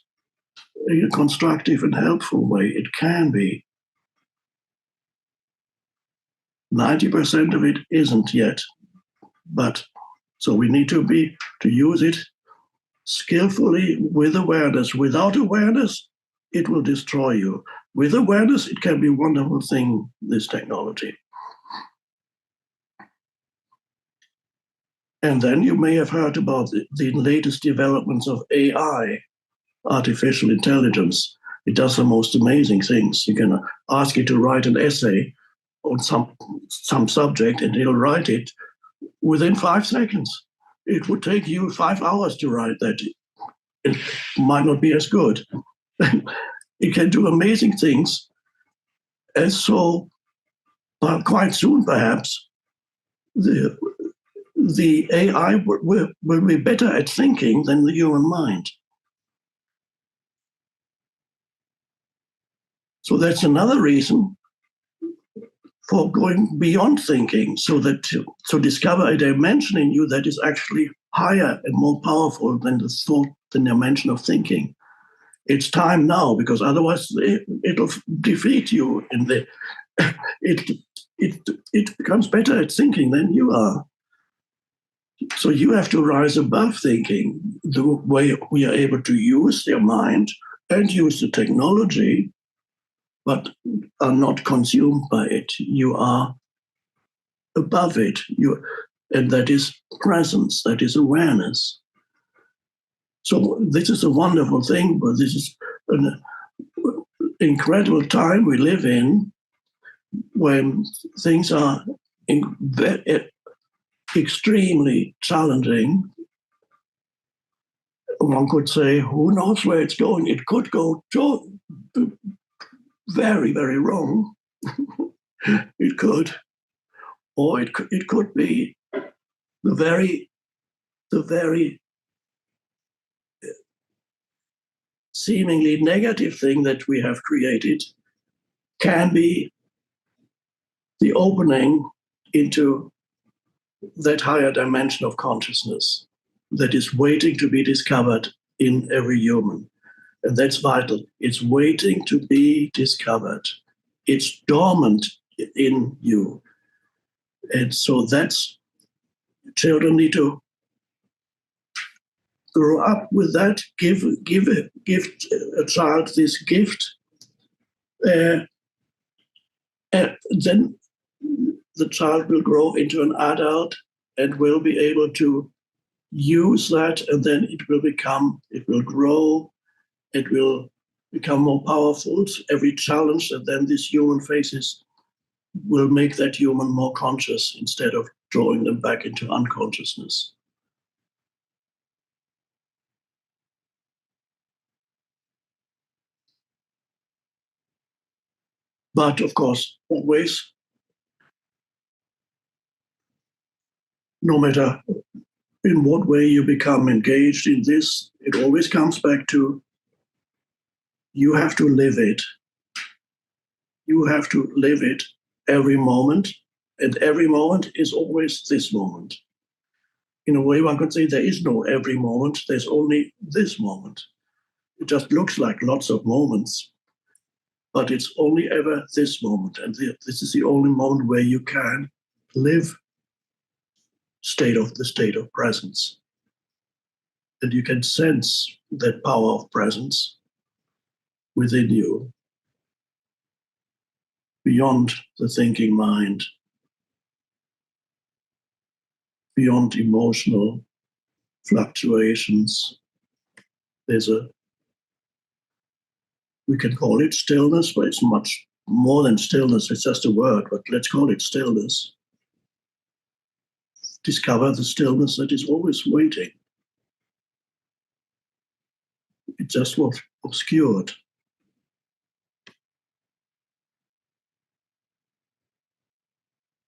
in a constructive and helpful way. It can be. 90% of it isn't yet. But so we need to use it skillfully with awareness. Without awareness, it will destroy you. With awareness, it can be a wonderful thing, this technology. And then you may have heard about the latest developments of AI, artificial intelligence. It does the most amazing things. You can ask it to write an essay on some subject, and it'll write it within 5 seconds. It would take you 5 hours to write that. It might not be as good. It can do amazing things. And so quite soon, perhaps, the AI will be better at thinking than the human mind. So that's another reason for going beyond thinking, so discover a dimension in you that is actually higher and more powerful than the dimension of thinking. It's time now, because otherwise it'll defeat you. It becomes better at thinking than you are. So you have to rise above thinking. The way we are able to use your mind and use the technology but are not consumed by it. You are above it. And that is presence, that is awareness. So this is a wonderful thing, but this is an incredible time we live in when things are extremely challenging. One could say, who knows where it's going? It could go very, very wrong. It could. Or it could be the very seemingly negative thing that we have created can be the opening into that higher dimension of consciousness that is waiting to be discovered in every human. And that's vital. It's waiting to be discovered. It's dormant in you. And so that's, children need to grow up with that, give a child this gift, and then the child will grow into an adult and will be able to use that, and then it will grow, it will become more powerful. Every challenge that then this human faces will make that human more conscious instead of drawing them back into unconsciousness. But of course, always, no matter in what way you become engaged in this, it always comes back to you have to live it. You have to live it every moment, and every moment is always this moment. In a way, one could say there is no every moment, there's only this moment. It just looks like lots of moments, but it's only ever this moment. And this is the only moment where you can live the state of presence. And you can sense that power of presence within you, beyond the thinking mind, beyond emotional fluctuations. We can call it stillness, but it's much more than stillness. It's just a word, but let's call it stillness. Discover the stillness that is always waiting. It just was obscured.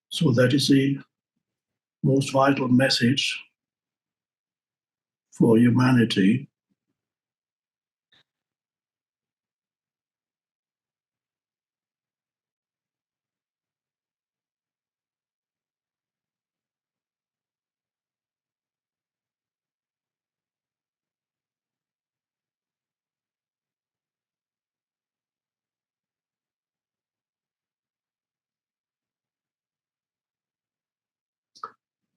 So that is the most vital message for humanity.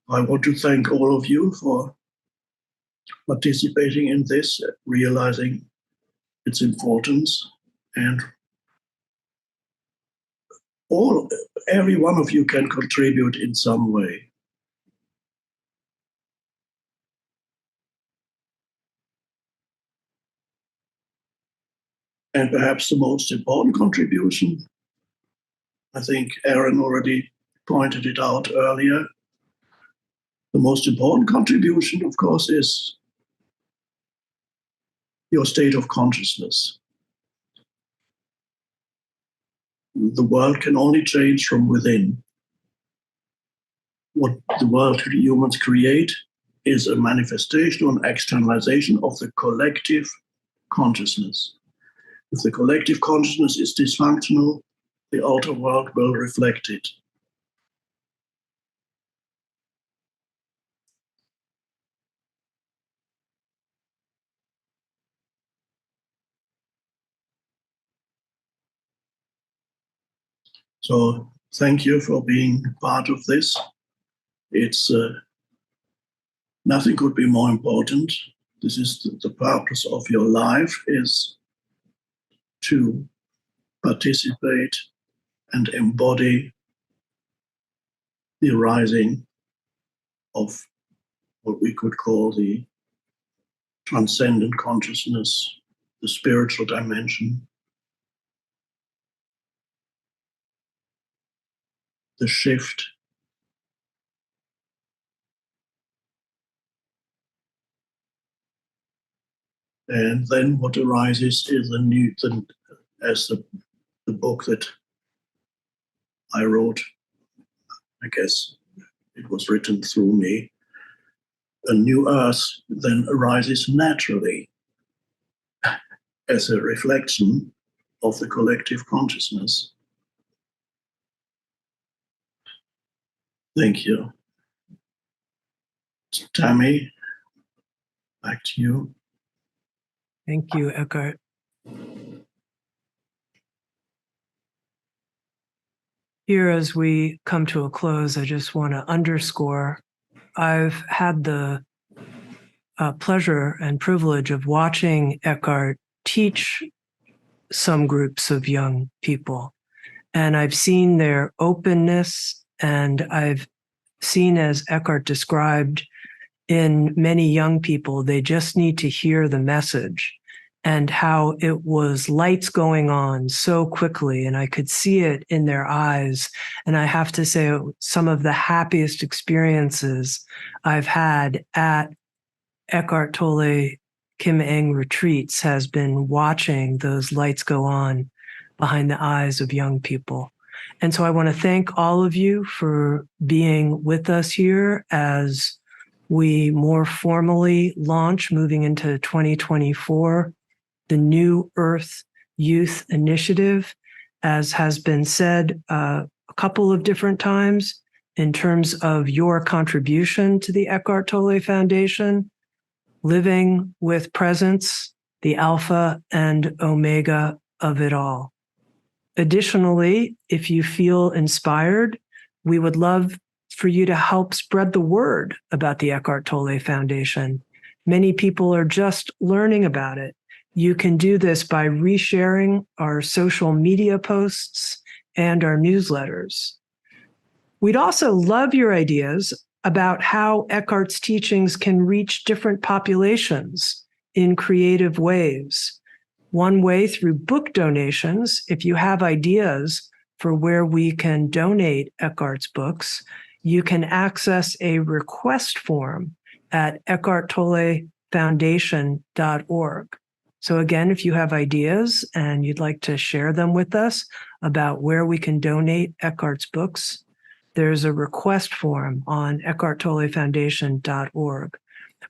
I want to thank all of you for participating in this, realizing its importance, and every one of you can contribute in some way. And perhaps the most important contribution, I think Erin already pointed it out earlier, the most important contribution, of course, is your state of consciousness. The world can only change from within. What the world humans create is a manifestation or an externalization of the collective consciousness. If the collective consciousness is dysfunctional, the outer world will reflect it. So thank you for being part of this. It's nothing could be more important. This is the purpose of your life, is to participate and embody the arising of what we could call the transcendent consciousness, the spiritual dimension, the shift. And then what arises is as the book that I wrote, I guess it was written through me, a new earth then arises naturally as a reflection of the collective consciousness. Thank you. Tami, back to you. Thank you, Eckhart. Here, as we come to a close, I just want to underscore I've had the pleasure and privilege of watching Eckhart teach some groups of young people. And I've seen their openness, and I've seen, as Eckhart described, in many young people, they just need to hear the message, and how it was lights going on so quickly, and I could see it in their eyes. And I have to say, some of the happiest experiences I've had at Eckhart Tolle Kim Eng retreats has been watching those lights go on behind the eyes of young people. And so I want to thank all of you for being with us here as we more formally launch, moving into 2024, the New Earth Youth Initiative, as has been said a couple of different times, in terms of your contribution to the Eckhart Tolle Foundation, living with presence, the alpha and omega of it all. Additionally, if you feel inspired, we would love for you to help spread the word about the Eckhart Tolle Foundation. Many people are just learning about it. You can do this by resharing our social media posts and our newsletters. We'd also love your ideas about how Eckhart's teachings can reach different populations in creative ways. One way, through book donations. If you have ideas for where we can donate Eckhart's books, you can access a request form at eckharttollefoundation.org. So again, if you have ideas and you'd like to share them with us about where we can donate Eckhart's books, there's a request form on eckharttollefoundation.org.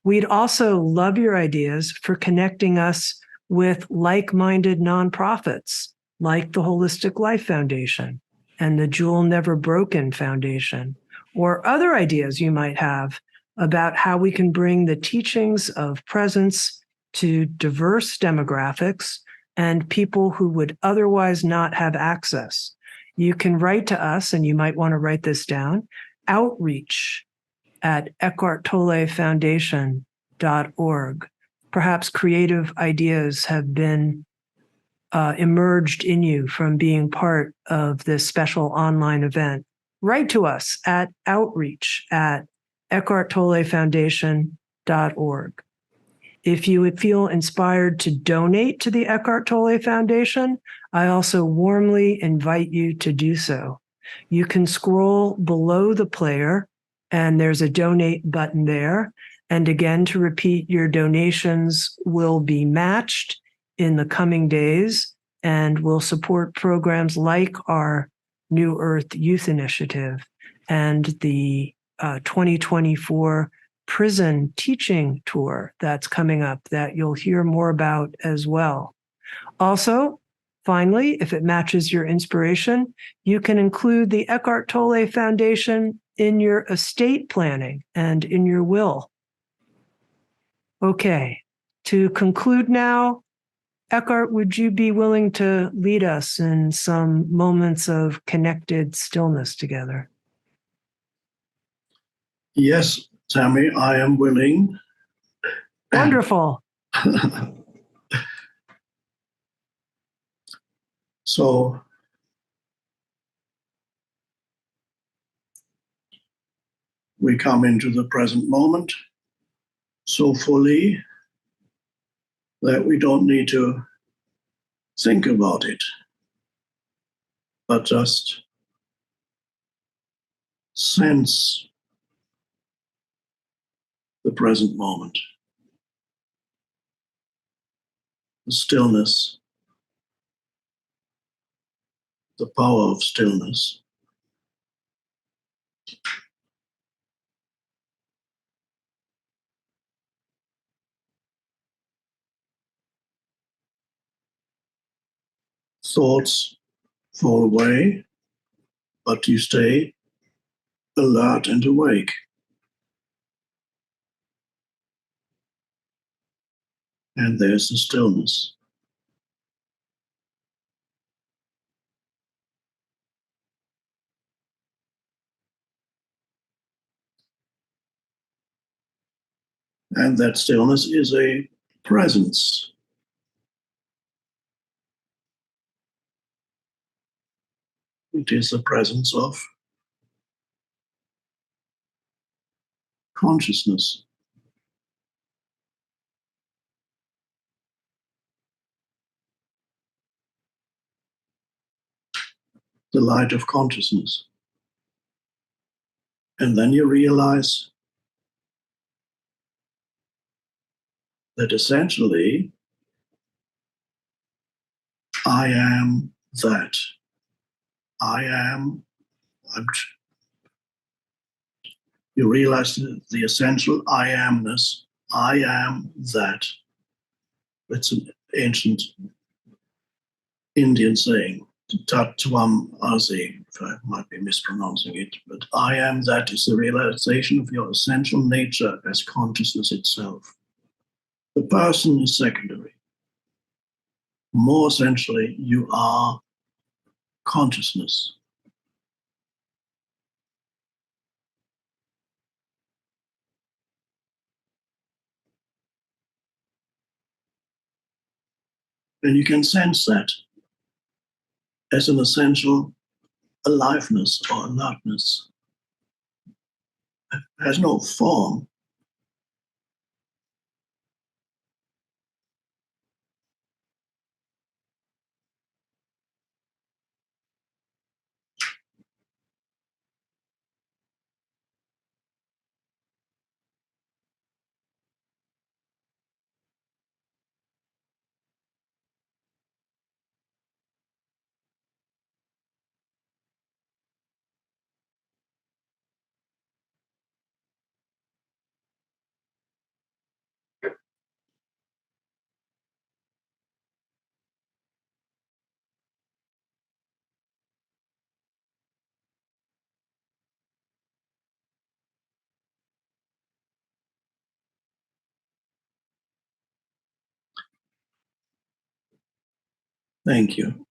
We'd also love your ideas for connecting us with like-minded nonprofits like the Holistic Life Foundation and the Jewel Never Broken Foundation, or other ideas you might have about how we can bring the teachings of presence to diverse demographics and people who would otherwise not have access. You can write to us, and you might want to write this down, outreach@eckharttollefoundation.org. Perhaps creative ideas have been emerged in you from being part of this special online event. Write to us at outreach@eckharttollefoundation.org. If you would feel inspired to donate to the Eckhart Tolle Foundation, I also warmly invite you to do so. You can scroll below the player, and there's a donate button there. And again, to repeat, your donations will be matched in the coming days and will support programs like our New Earth Youth Initiative and the 2024 prison teaching tour that's coming up that you'll hear more about as well. Also, finally, if it matches your inspiration, you can include the Eckhart Tolle Foundation in your estate planning and in your will. Okay, to conclude now, Eckhart, would you be willing to lead us in some moments of connected stillness together? Yes, Tami, I am willing. Wonderful. So we come into the present moment so fully that we don't need to think about it, but just sense the present moment, the stillness, the power of stillness. Thoughts fall away, but you stay alert and awake. And there's the stillness. And that stillness is a presence. It is the presence of consciousness. The light of consciousness. And then you realize that essentially, I am that. I am. You realize the essential I amness. I am that. It's an ancient Indian saying, Tatvam Asi, if I might be mispronouncing it, but I am that is the realization of your essential nature as consciousness itself. The person is secondary. More essentially, you are consciousness. And you can sense that as an essential aliveness or alertness. It has no form. Thank you.